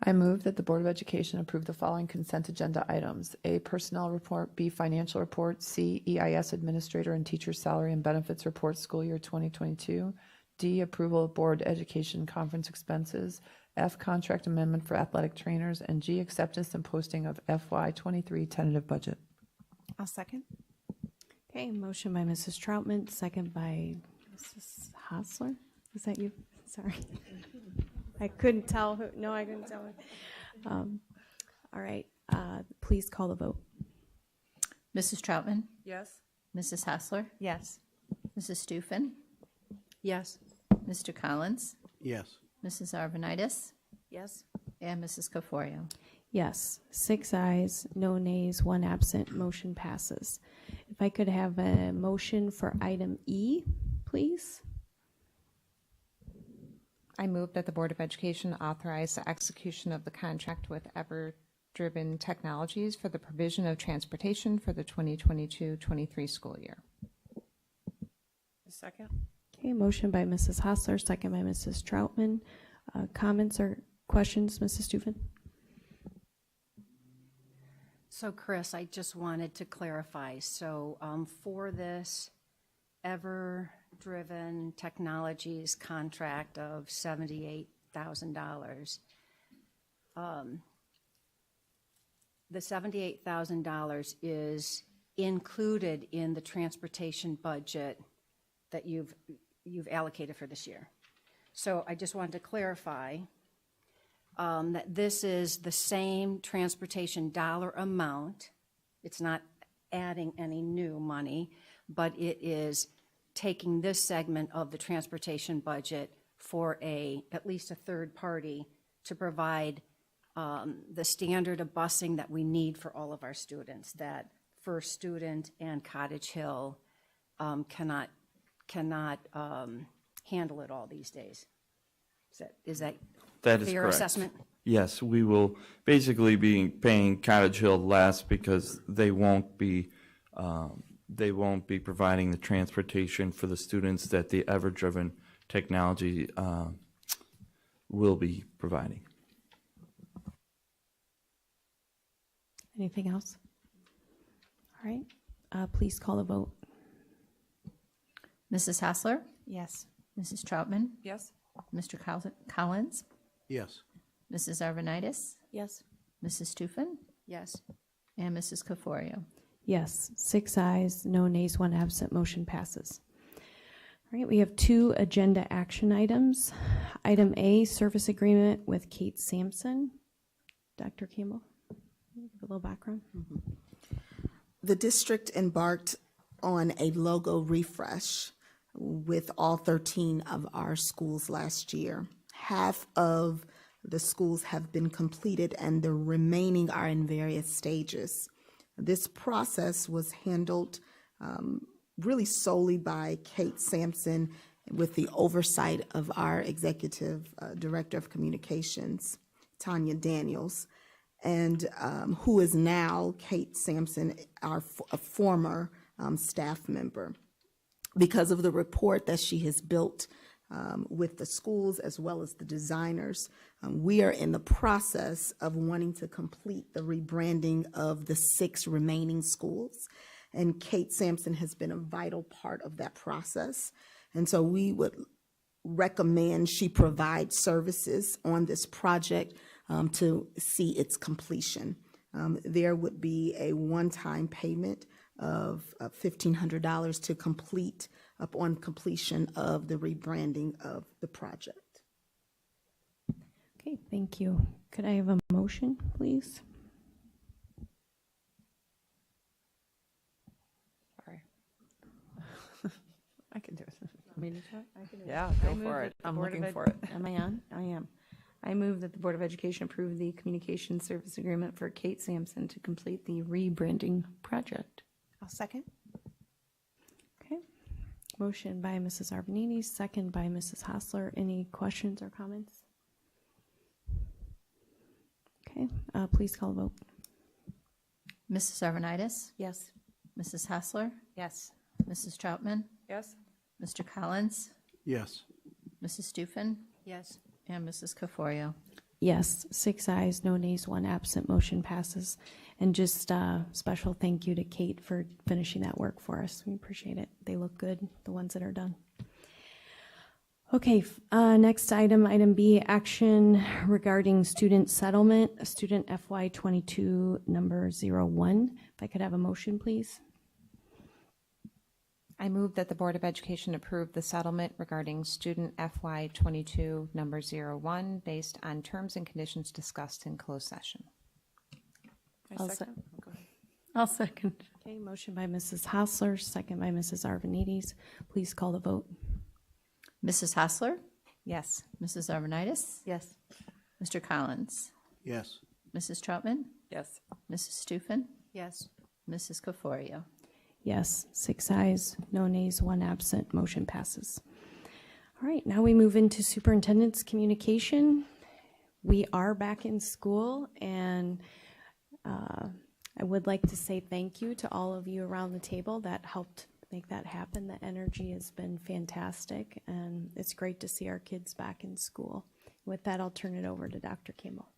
I move that the Board of Education approve the following consent agenda items: A, personnel report; B, financial report; C, EIS administrator and teacher salary and benefits report school year 2022; D, approval of board education conference expenses; F, contract amendment for athletic trainers; and G, acceptance and posting of FY23 tentative budget. I'll second. Okay, motion by Mrs. Troutman, second by Mrs. Hosler. Is that you? Sorry. I couldn't tell who. No, I couldn't tell who. All right, please call the vote. Mrs. Troutman? Yes. Mrs. Hassler? Yes. Mrs. Stufen? Yes. Mr. Collins? Yes. Mrs. Arvanitis? Yes. And Mrs. Caforio. Yes, 6 ayes, no nays, 1 absent, motion passes. If I could have a motion for item E, please. I move that the Board of Education authorize the execution of the contract with Ever-Driven Technologies for the provision of transportation for the 2022-23 school year. Second. Okay, motion by Mrs. Hosler, second by Mrs. Troutman. Comments or questions, Mrs. Stufen? So Chris, I just wanted to clarify. So for this Ever-Driven Technologies contract of $78,000, the $78,000 is included in the transportation budget that you've allocated for this year. So I just wanted to clarify that this is the same transportation dollar amount. It's not adding any new money, but it is taking this segment of the transportation budget for at least a third party to provide the standard of busing that we need for all of our students, that First Student and Cottage Hill cannot handle it all these days. Is that That is fair correct. assessment? Yes, we will basically be paying Cottage Hill less because they won't be providing the transportation for the students that the Ever-Driven Technology will be providing. Anything else? All right, please call the vote. Mrs. Hassler? Yes. Mrs. Troutman? Yes. Mr. Collins? Yes. Mrs. Arvanitis? Yes. Mrs. Stufen? Yes. And Mrs. Caforio. Yes, 6 ayes, no nays, 1 absent, motion passes. All right, we have 2 agenda action items. Item A, service agreement with Kate Sampson. Dr. Campbell, give a little background. The district embarked on a logo refresh with all 13 of our schools last year. Half of the schools have been completed and the remaining are in various stages. This process was handled really solely by Kate Sampson with the oversight of our executive director of communications, Tanya Daniels, and who is now Kate Sampson, a former staff member. Because of the rapport that she has built with the schools as well as the designers. We are in the process of wanting to complete the rebranding of the 6 remaining schools, and Kate Sampson has been a vital part of that process. And so we would recommend she provide services on this project to see its completion. There would be a one-time payment of $1,500 to complete upon completion of the rebranding of the project. Okay, thank you. Could I have a motion, please? Sorry. I can do it. Want me to try? I can do it. Yeah, I go move for that it. the I'm Board of looking Ed- for it. Am I on? I am. I move that the Board of Education approve the communication service agreement for Kate Sampson to complete the rebranding project. I'll second. Okay. Motion by Mrs. Arvanites, second by Mrs. Hassler. Any questions or comments? Okay, please call the vote. Mrs. Arvanites, Yes. Mrs. Hassler, Yes. Mrs. Troutman, Yes? Mr. Collins, Yes. Mrs. Stufen, Yes. and Mrs. Caforio. Yes, 6 ayes, no nays, 1 absent. Motion passes. And just special thank you to Kate for finishing that work for us. We appreciate it. They look good, the ones that are done. Okay, next item, item B, action regarding student settlement, student FY22 number 01. If I could have a motion, please. I move that the Board of Education approve the settlement regarding student FY22 number 01 based on terms and conditions discussed in closed session. I'll second. I'll second. Okay, motion by Mrs. Hassler, second by Mrs. Arvanites. Please call the vote. Mrs. Hassler, Yes. Mrs. Arvanites, Yes. Mr. Collins, Yes. Mrs. Troutman, Yes. Mrs. Stufen, Yes. Mrs. Caforio. Yes, 6 ayes, no nays, 1 absent. Motion passes. All right, now we move into superintendent's communication. We are back in school, and I would like to say thank you to all of you around the table that helped make that happen. The energy has been fantastic, and it's great to see our kids back in school. With that, I'll turn it over to Dr. Kimball.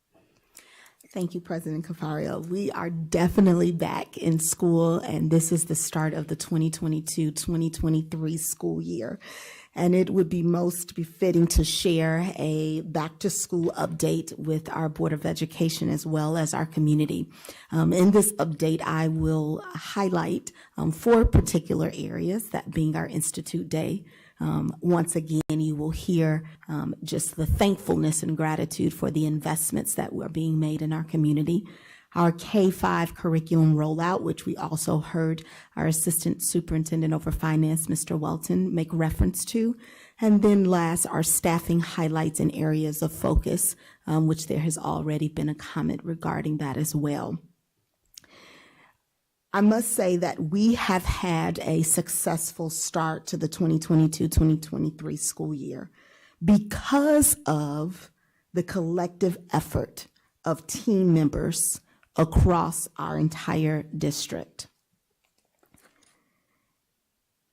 Thank you, President Cafario. We are definitely back in school, and this is the start of the 2022-2023 school year. And it would be most befitting to share a back-to-school update with our Board of Education as well as our community. In this update, I will highlight 4 particular areas, that being our Institute Day. Once again, you will hear just the thankfulness and gratitude for the investments that were being made in our community. Our K-5 curriculum rollout, which we also heard our Assistant Superintendent over Finance, Mr. Welton, make reference to. And then last, our staffing highlights and areas of focus, which there has already been a comment regarding that as well. I must say that we have had a successful start to the 2022-2023 school year because of the collective effort of team members across our entire district.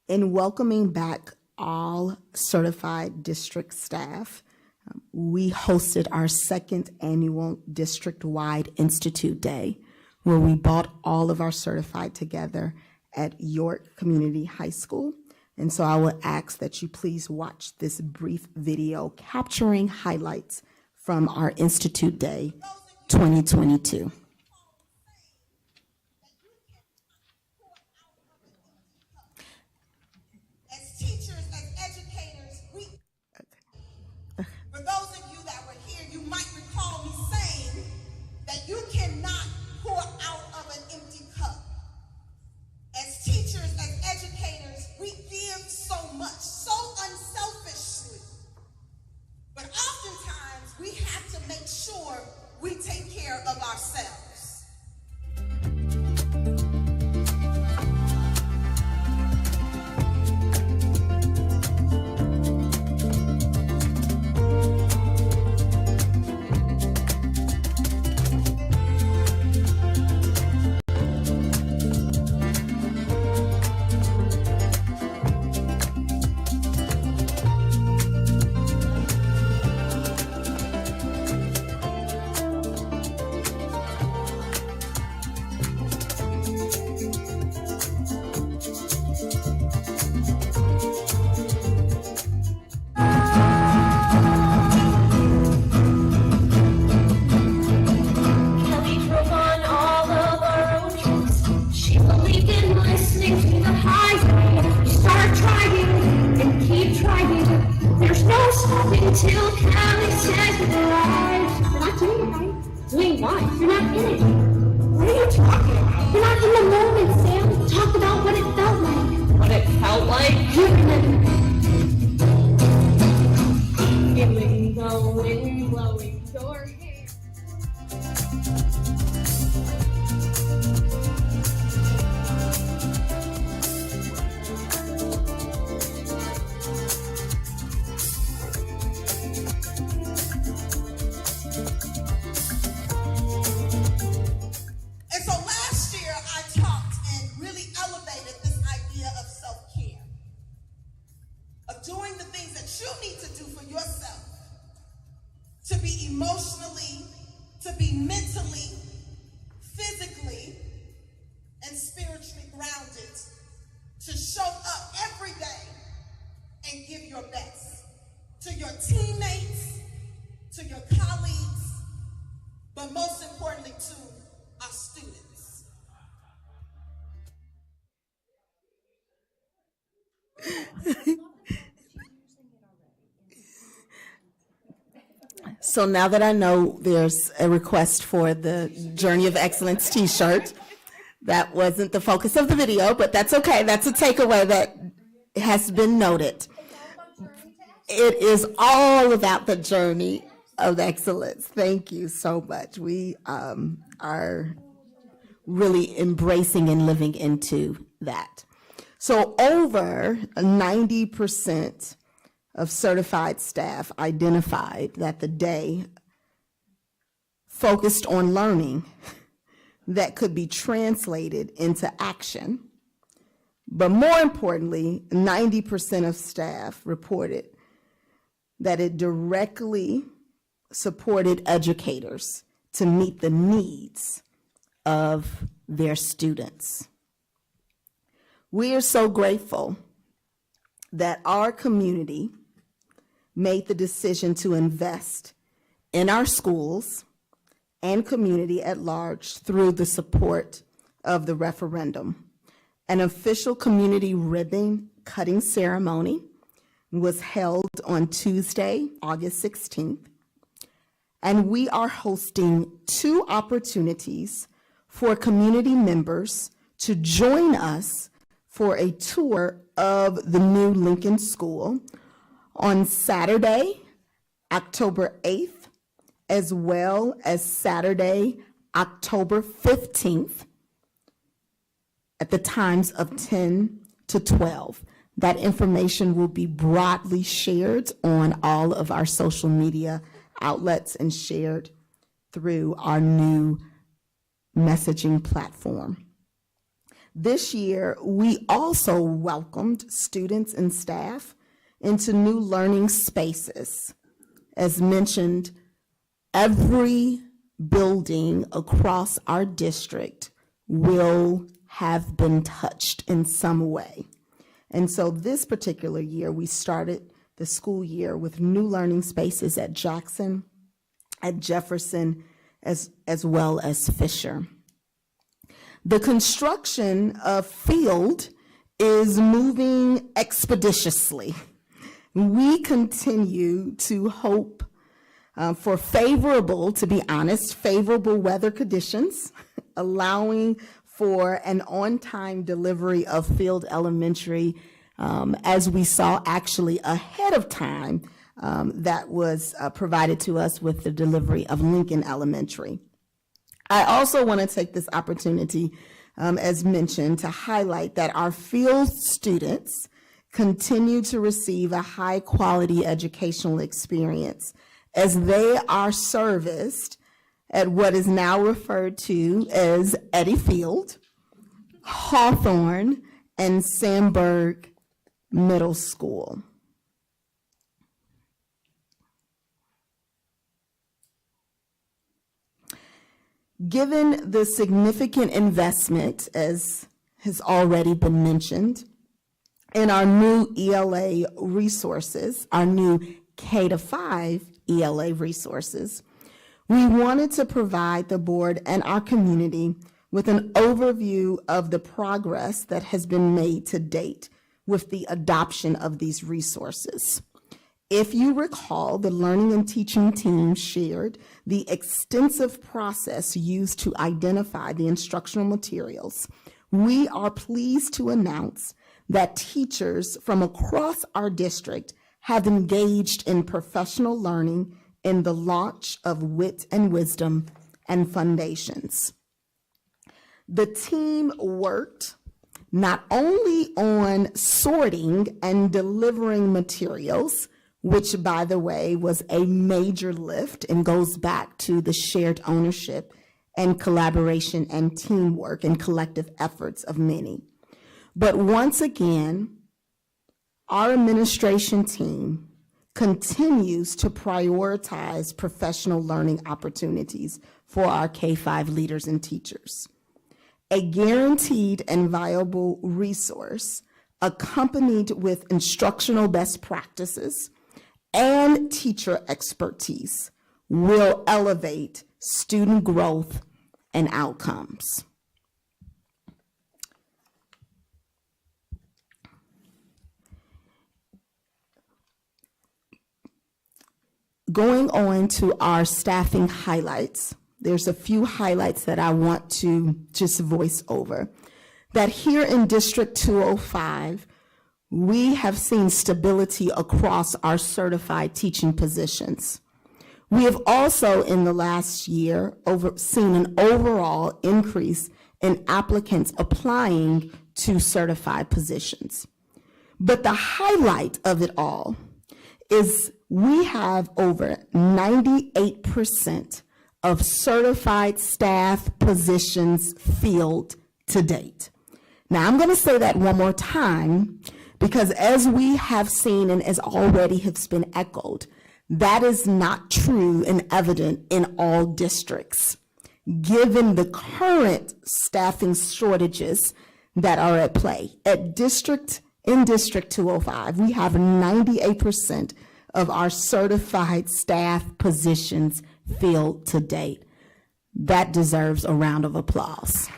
In welcoming back all certified district staff, we hosted our 2nd annual district-wide Institute Day, where we brought all of our certified together at York Community High School. And so I would ask that you please watch this brief video capturing highlights from our Institute Day 2022. As teachers, as educators, for those of you that were here, you might recall me saying that you cannot pour out of an empty cup. As teachers, as educators, we give so much, so unselfishly. But oftentimes, we have to make sure we take care of ourselves. keep trying. There's no stopping till Callie says goodbye. You're not doing it right. Doing what? You're not in it. What are you talking about? You're not in the moment, Sam. Talk about what it felt like. What it felt like? You remember. Feeling the wind blowing your hair. And so last year I talked and really elevated this idea of self-care, of doing the things that you need to do for yourself, to be emotionally, to be mentally, physically, and spiritually grounded, to show up every day and give your best to your teammates, to your colleagues, but most importantly to our students. So now that I know there's a request for the Journey of Excellence t-shirt, that wasn't the focus of the video, but that's okay. That's a takeaway that has been noted. It is all about the journey of excellence. Thank you so much. We are really embracing and living into that. So over 90% of certified staff identified that the day focused on learning that could be translated into action. But more importantly, 90% of staff reported that it directly supported educators to meet the needs of their students. We are so grateful that our community made the decision to invest in our schools and community at large through the support of the referendum. An official community ribbon cutting ceremony was held on Tuesday, August 16th, and we are hosting 2 opportunities for community members to join us for a tour of the new Lincoln School on Saturday, October 8th, as well as Saturday, October 15th, at the times of 10 to 12. That information will be broadly shared on all of our social media outlets and shared through our new messaging platform. This year, we also welcomed students and staff into new learning spaces. As mentioned, every building across our district will have been touched in some way. And so this particular year, we started the school year with new learning spaces at Jackson, at Jefferson, as well as Fisher. The construction of Field is moving expeditiously. We continue to hope for favorable weather conditions, allowing for an on-time delivery of Field Elementary, as we saw actually ahead of time that was provided to us with the delivery of Lincoln Elementary. I also want to take this opportunity, as mentioned, to highlight that our Field students continue to receive a high-quality educational experience as they are serviced at what is now referred to as Eddie Field, Hawthorne, and Sandburg Middle School. Given the significant investment, as has already been mentioned, in our new ELA resources, our new K-5 ELA resources, we wanted to provide the board and our community with an overview of the progress that has been made to date with the adoption of these resources. If you recall, the learning and teaching team shared the extensive process used to identify the instructional materials. We are pleased to announce that teachers from across our district have engaged in professional learning in the launch of Wit and Wisdom and Foundations. The team worked not only on sorting and delivering materials, which, by the way, was a major lift and goes back to the shared ownership and collaboration and teamwork and collective efforts of many. But once again, our administration team continues to prioritize professional learning opportunities for our K-5 leaders and teachers. A guaranteed and viable resource accompanied with instructional best practices and teacher expertise will elevate student growth and outcomes. Going on to our staffing highlights, there's a few highlights that I want to just voice over. That here in District 205, we have seen stability across our certified teaching positions. We have also, in the last year, seen an overall increase in applicants applying to certified positions. But the highlight of it all is we have over 98% of certified staff positions filled to date. Now, I'm going to say that one more time, because as we have seen and as already has been echoed, that is not true and evident in all districts. Given the current staffing shortages that are at play, in District 205, we have 98% of our certified staff positions filled to date. That deserves a round of applause.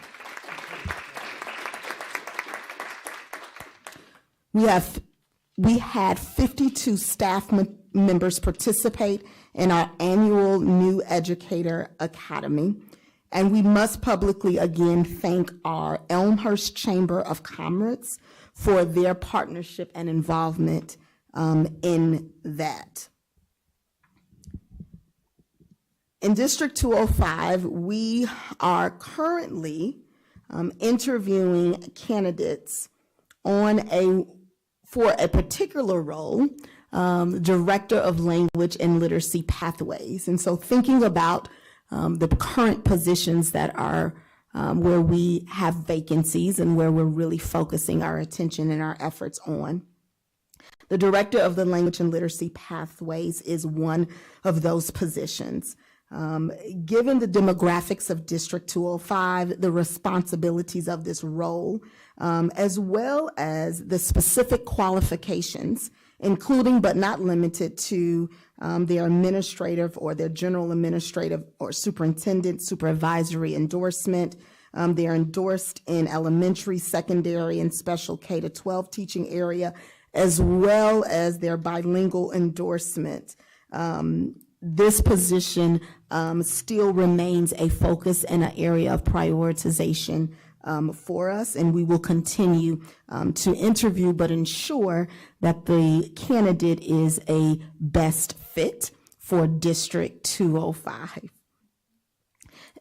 We had 52 staff members participate in our annual New Educator Academy, and we must publicly again thank our Elmhurst Chamber of Commerce for their partnership and involvement in that. In District 205, we are currently interviewing candidates for a particular role, Director of Language and Literacy Pathways. And so thinking about the current positions that are where we have vacancies and where we're really focusing our attention and our efforts on. The Director of the Language and Literacy Pathways is one of those positions. Given the demographics of District 205, the responsibilities of this role, as well as the specific qualifications, including but not limited to their administrative or their general administrative or superintendent supervisory endorsement. They're endorsed in elementary, secondary, and special K-12 teaching area, as well as their bilingual endorsement. This position still remains a focus and an area of prioritization for us, and we will continue to interview but ensure that the candidate is a best fit for District 205.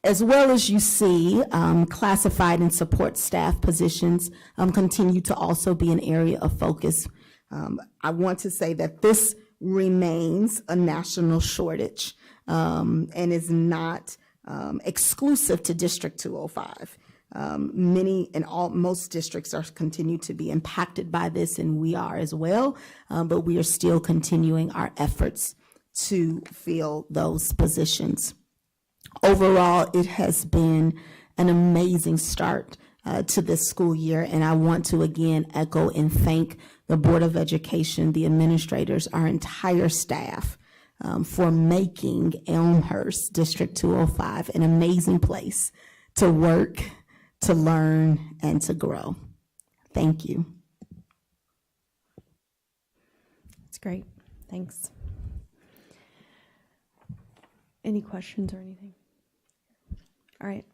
As well as you see, classified and support staff positions continue to also be an area of focus. I want to say that this remains a national shortage and is not exclusive to District 205. Most districts are continue to be impacted by this, and we are as well, but we are still continuing our efforts to fill those positions. Overall, it has been an amazing start to this school year, and I want to again echo and thank the Board of Education, the administrators, our entire staff for making Elmhurst District 205 an amazing place to work, to learn, and to grow. Thank you. Great, thanks. Any questions or anything? All right,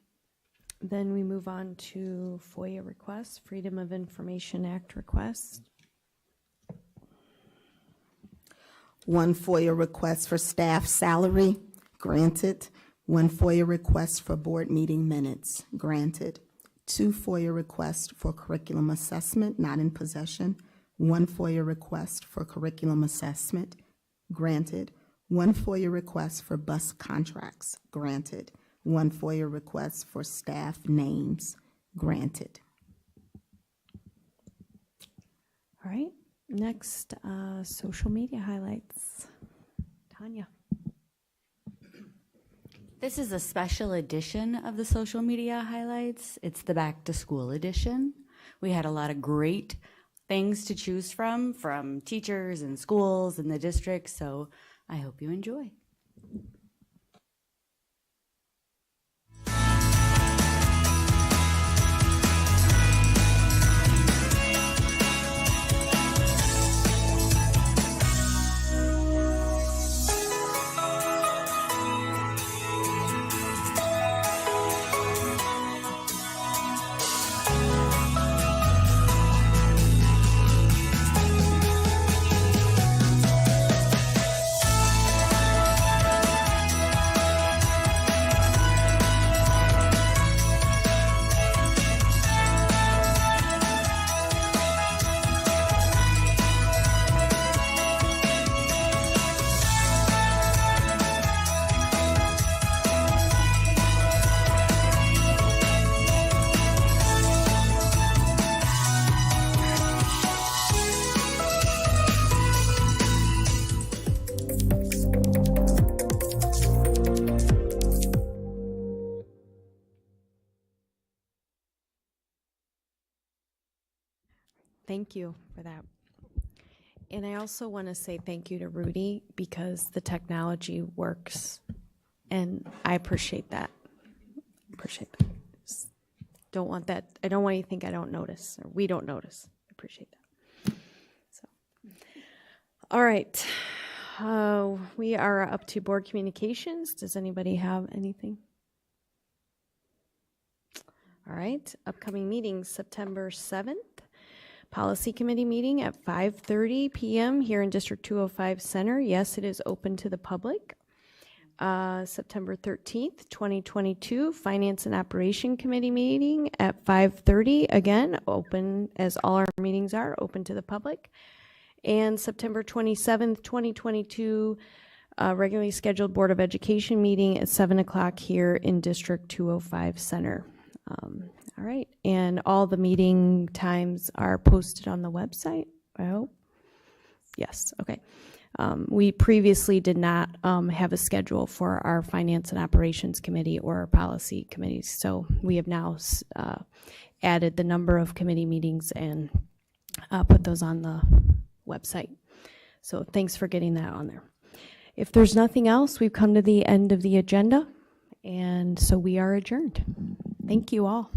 then we move on to FOIA requests, Freedom of Information Act requests. One FOIA request for staff salary, granted. One FOIA request for board meeting minutes, granted. Two FOIA requests for curriculum assessment, not in possession. One FOIA request for curriculum assessment, granted. One FOIA request for bus contracts, granted. One FOIA request for staff names, granted. All right, next, social media highlights. Tanya. This is a special edition of the social media highlights. It's the back to school edition. We had a lot of great things to choose from teachers and schools and the district, so I hope you enjoy. Thank you for that. And I also want to say thank you to Rudy because the technology works and I appreciate that. Just don't want that. I don't want you to think I don't notice or we don't notice. I appreciate that. So, all right. We are up to board communications. Does anybody have anything? All right. Upcoming meetings, September 7th. Policy Committee meeting at 5:30 p.m. here in District 205 Center. Yes, it is open to the public. September 13th, 2022, Finance and Operation Committee meeting at 5:30. Again, open as all our meetings are, open to the public. And September 27th, 2022, regularly scheduled Board of Education meeting at 7 o'clock here in District 205 Center. All right, and all the meeting times are posted on the website, I hope? Yes, okay. We previously did not have a schedule for our Finance and Operations Committee or our Policy Committees, so we have now added the number of committee meetings and put those on the website. So thanks for getting that on there. If there's nothing else, we've come to the end of the agenda, and so we are adjourned. Thank you all.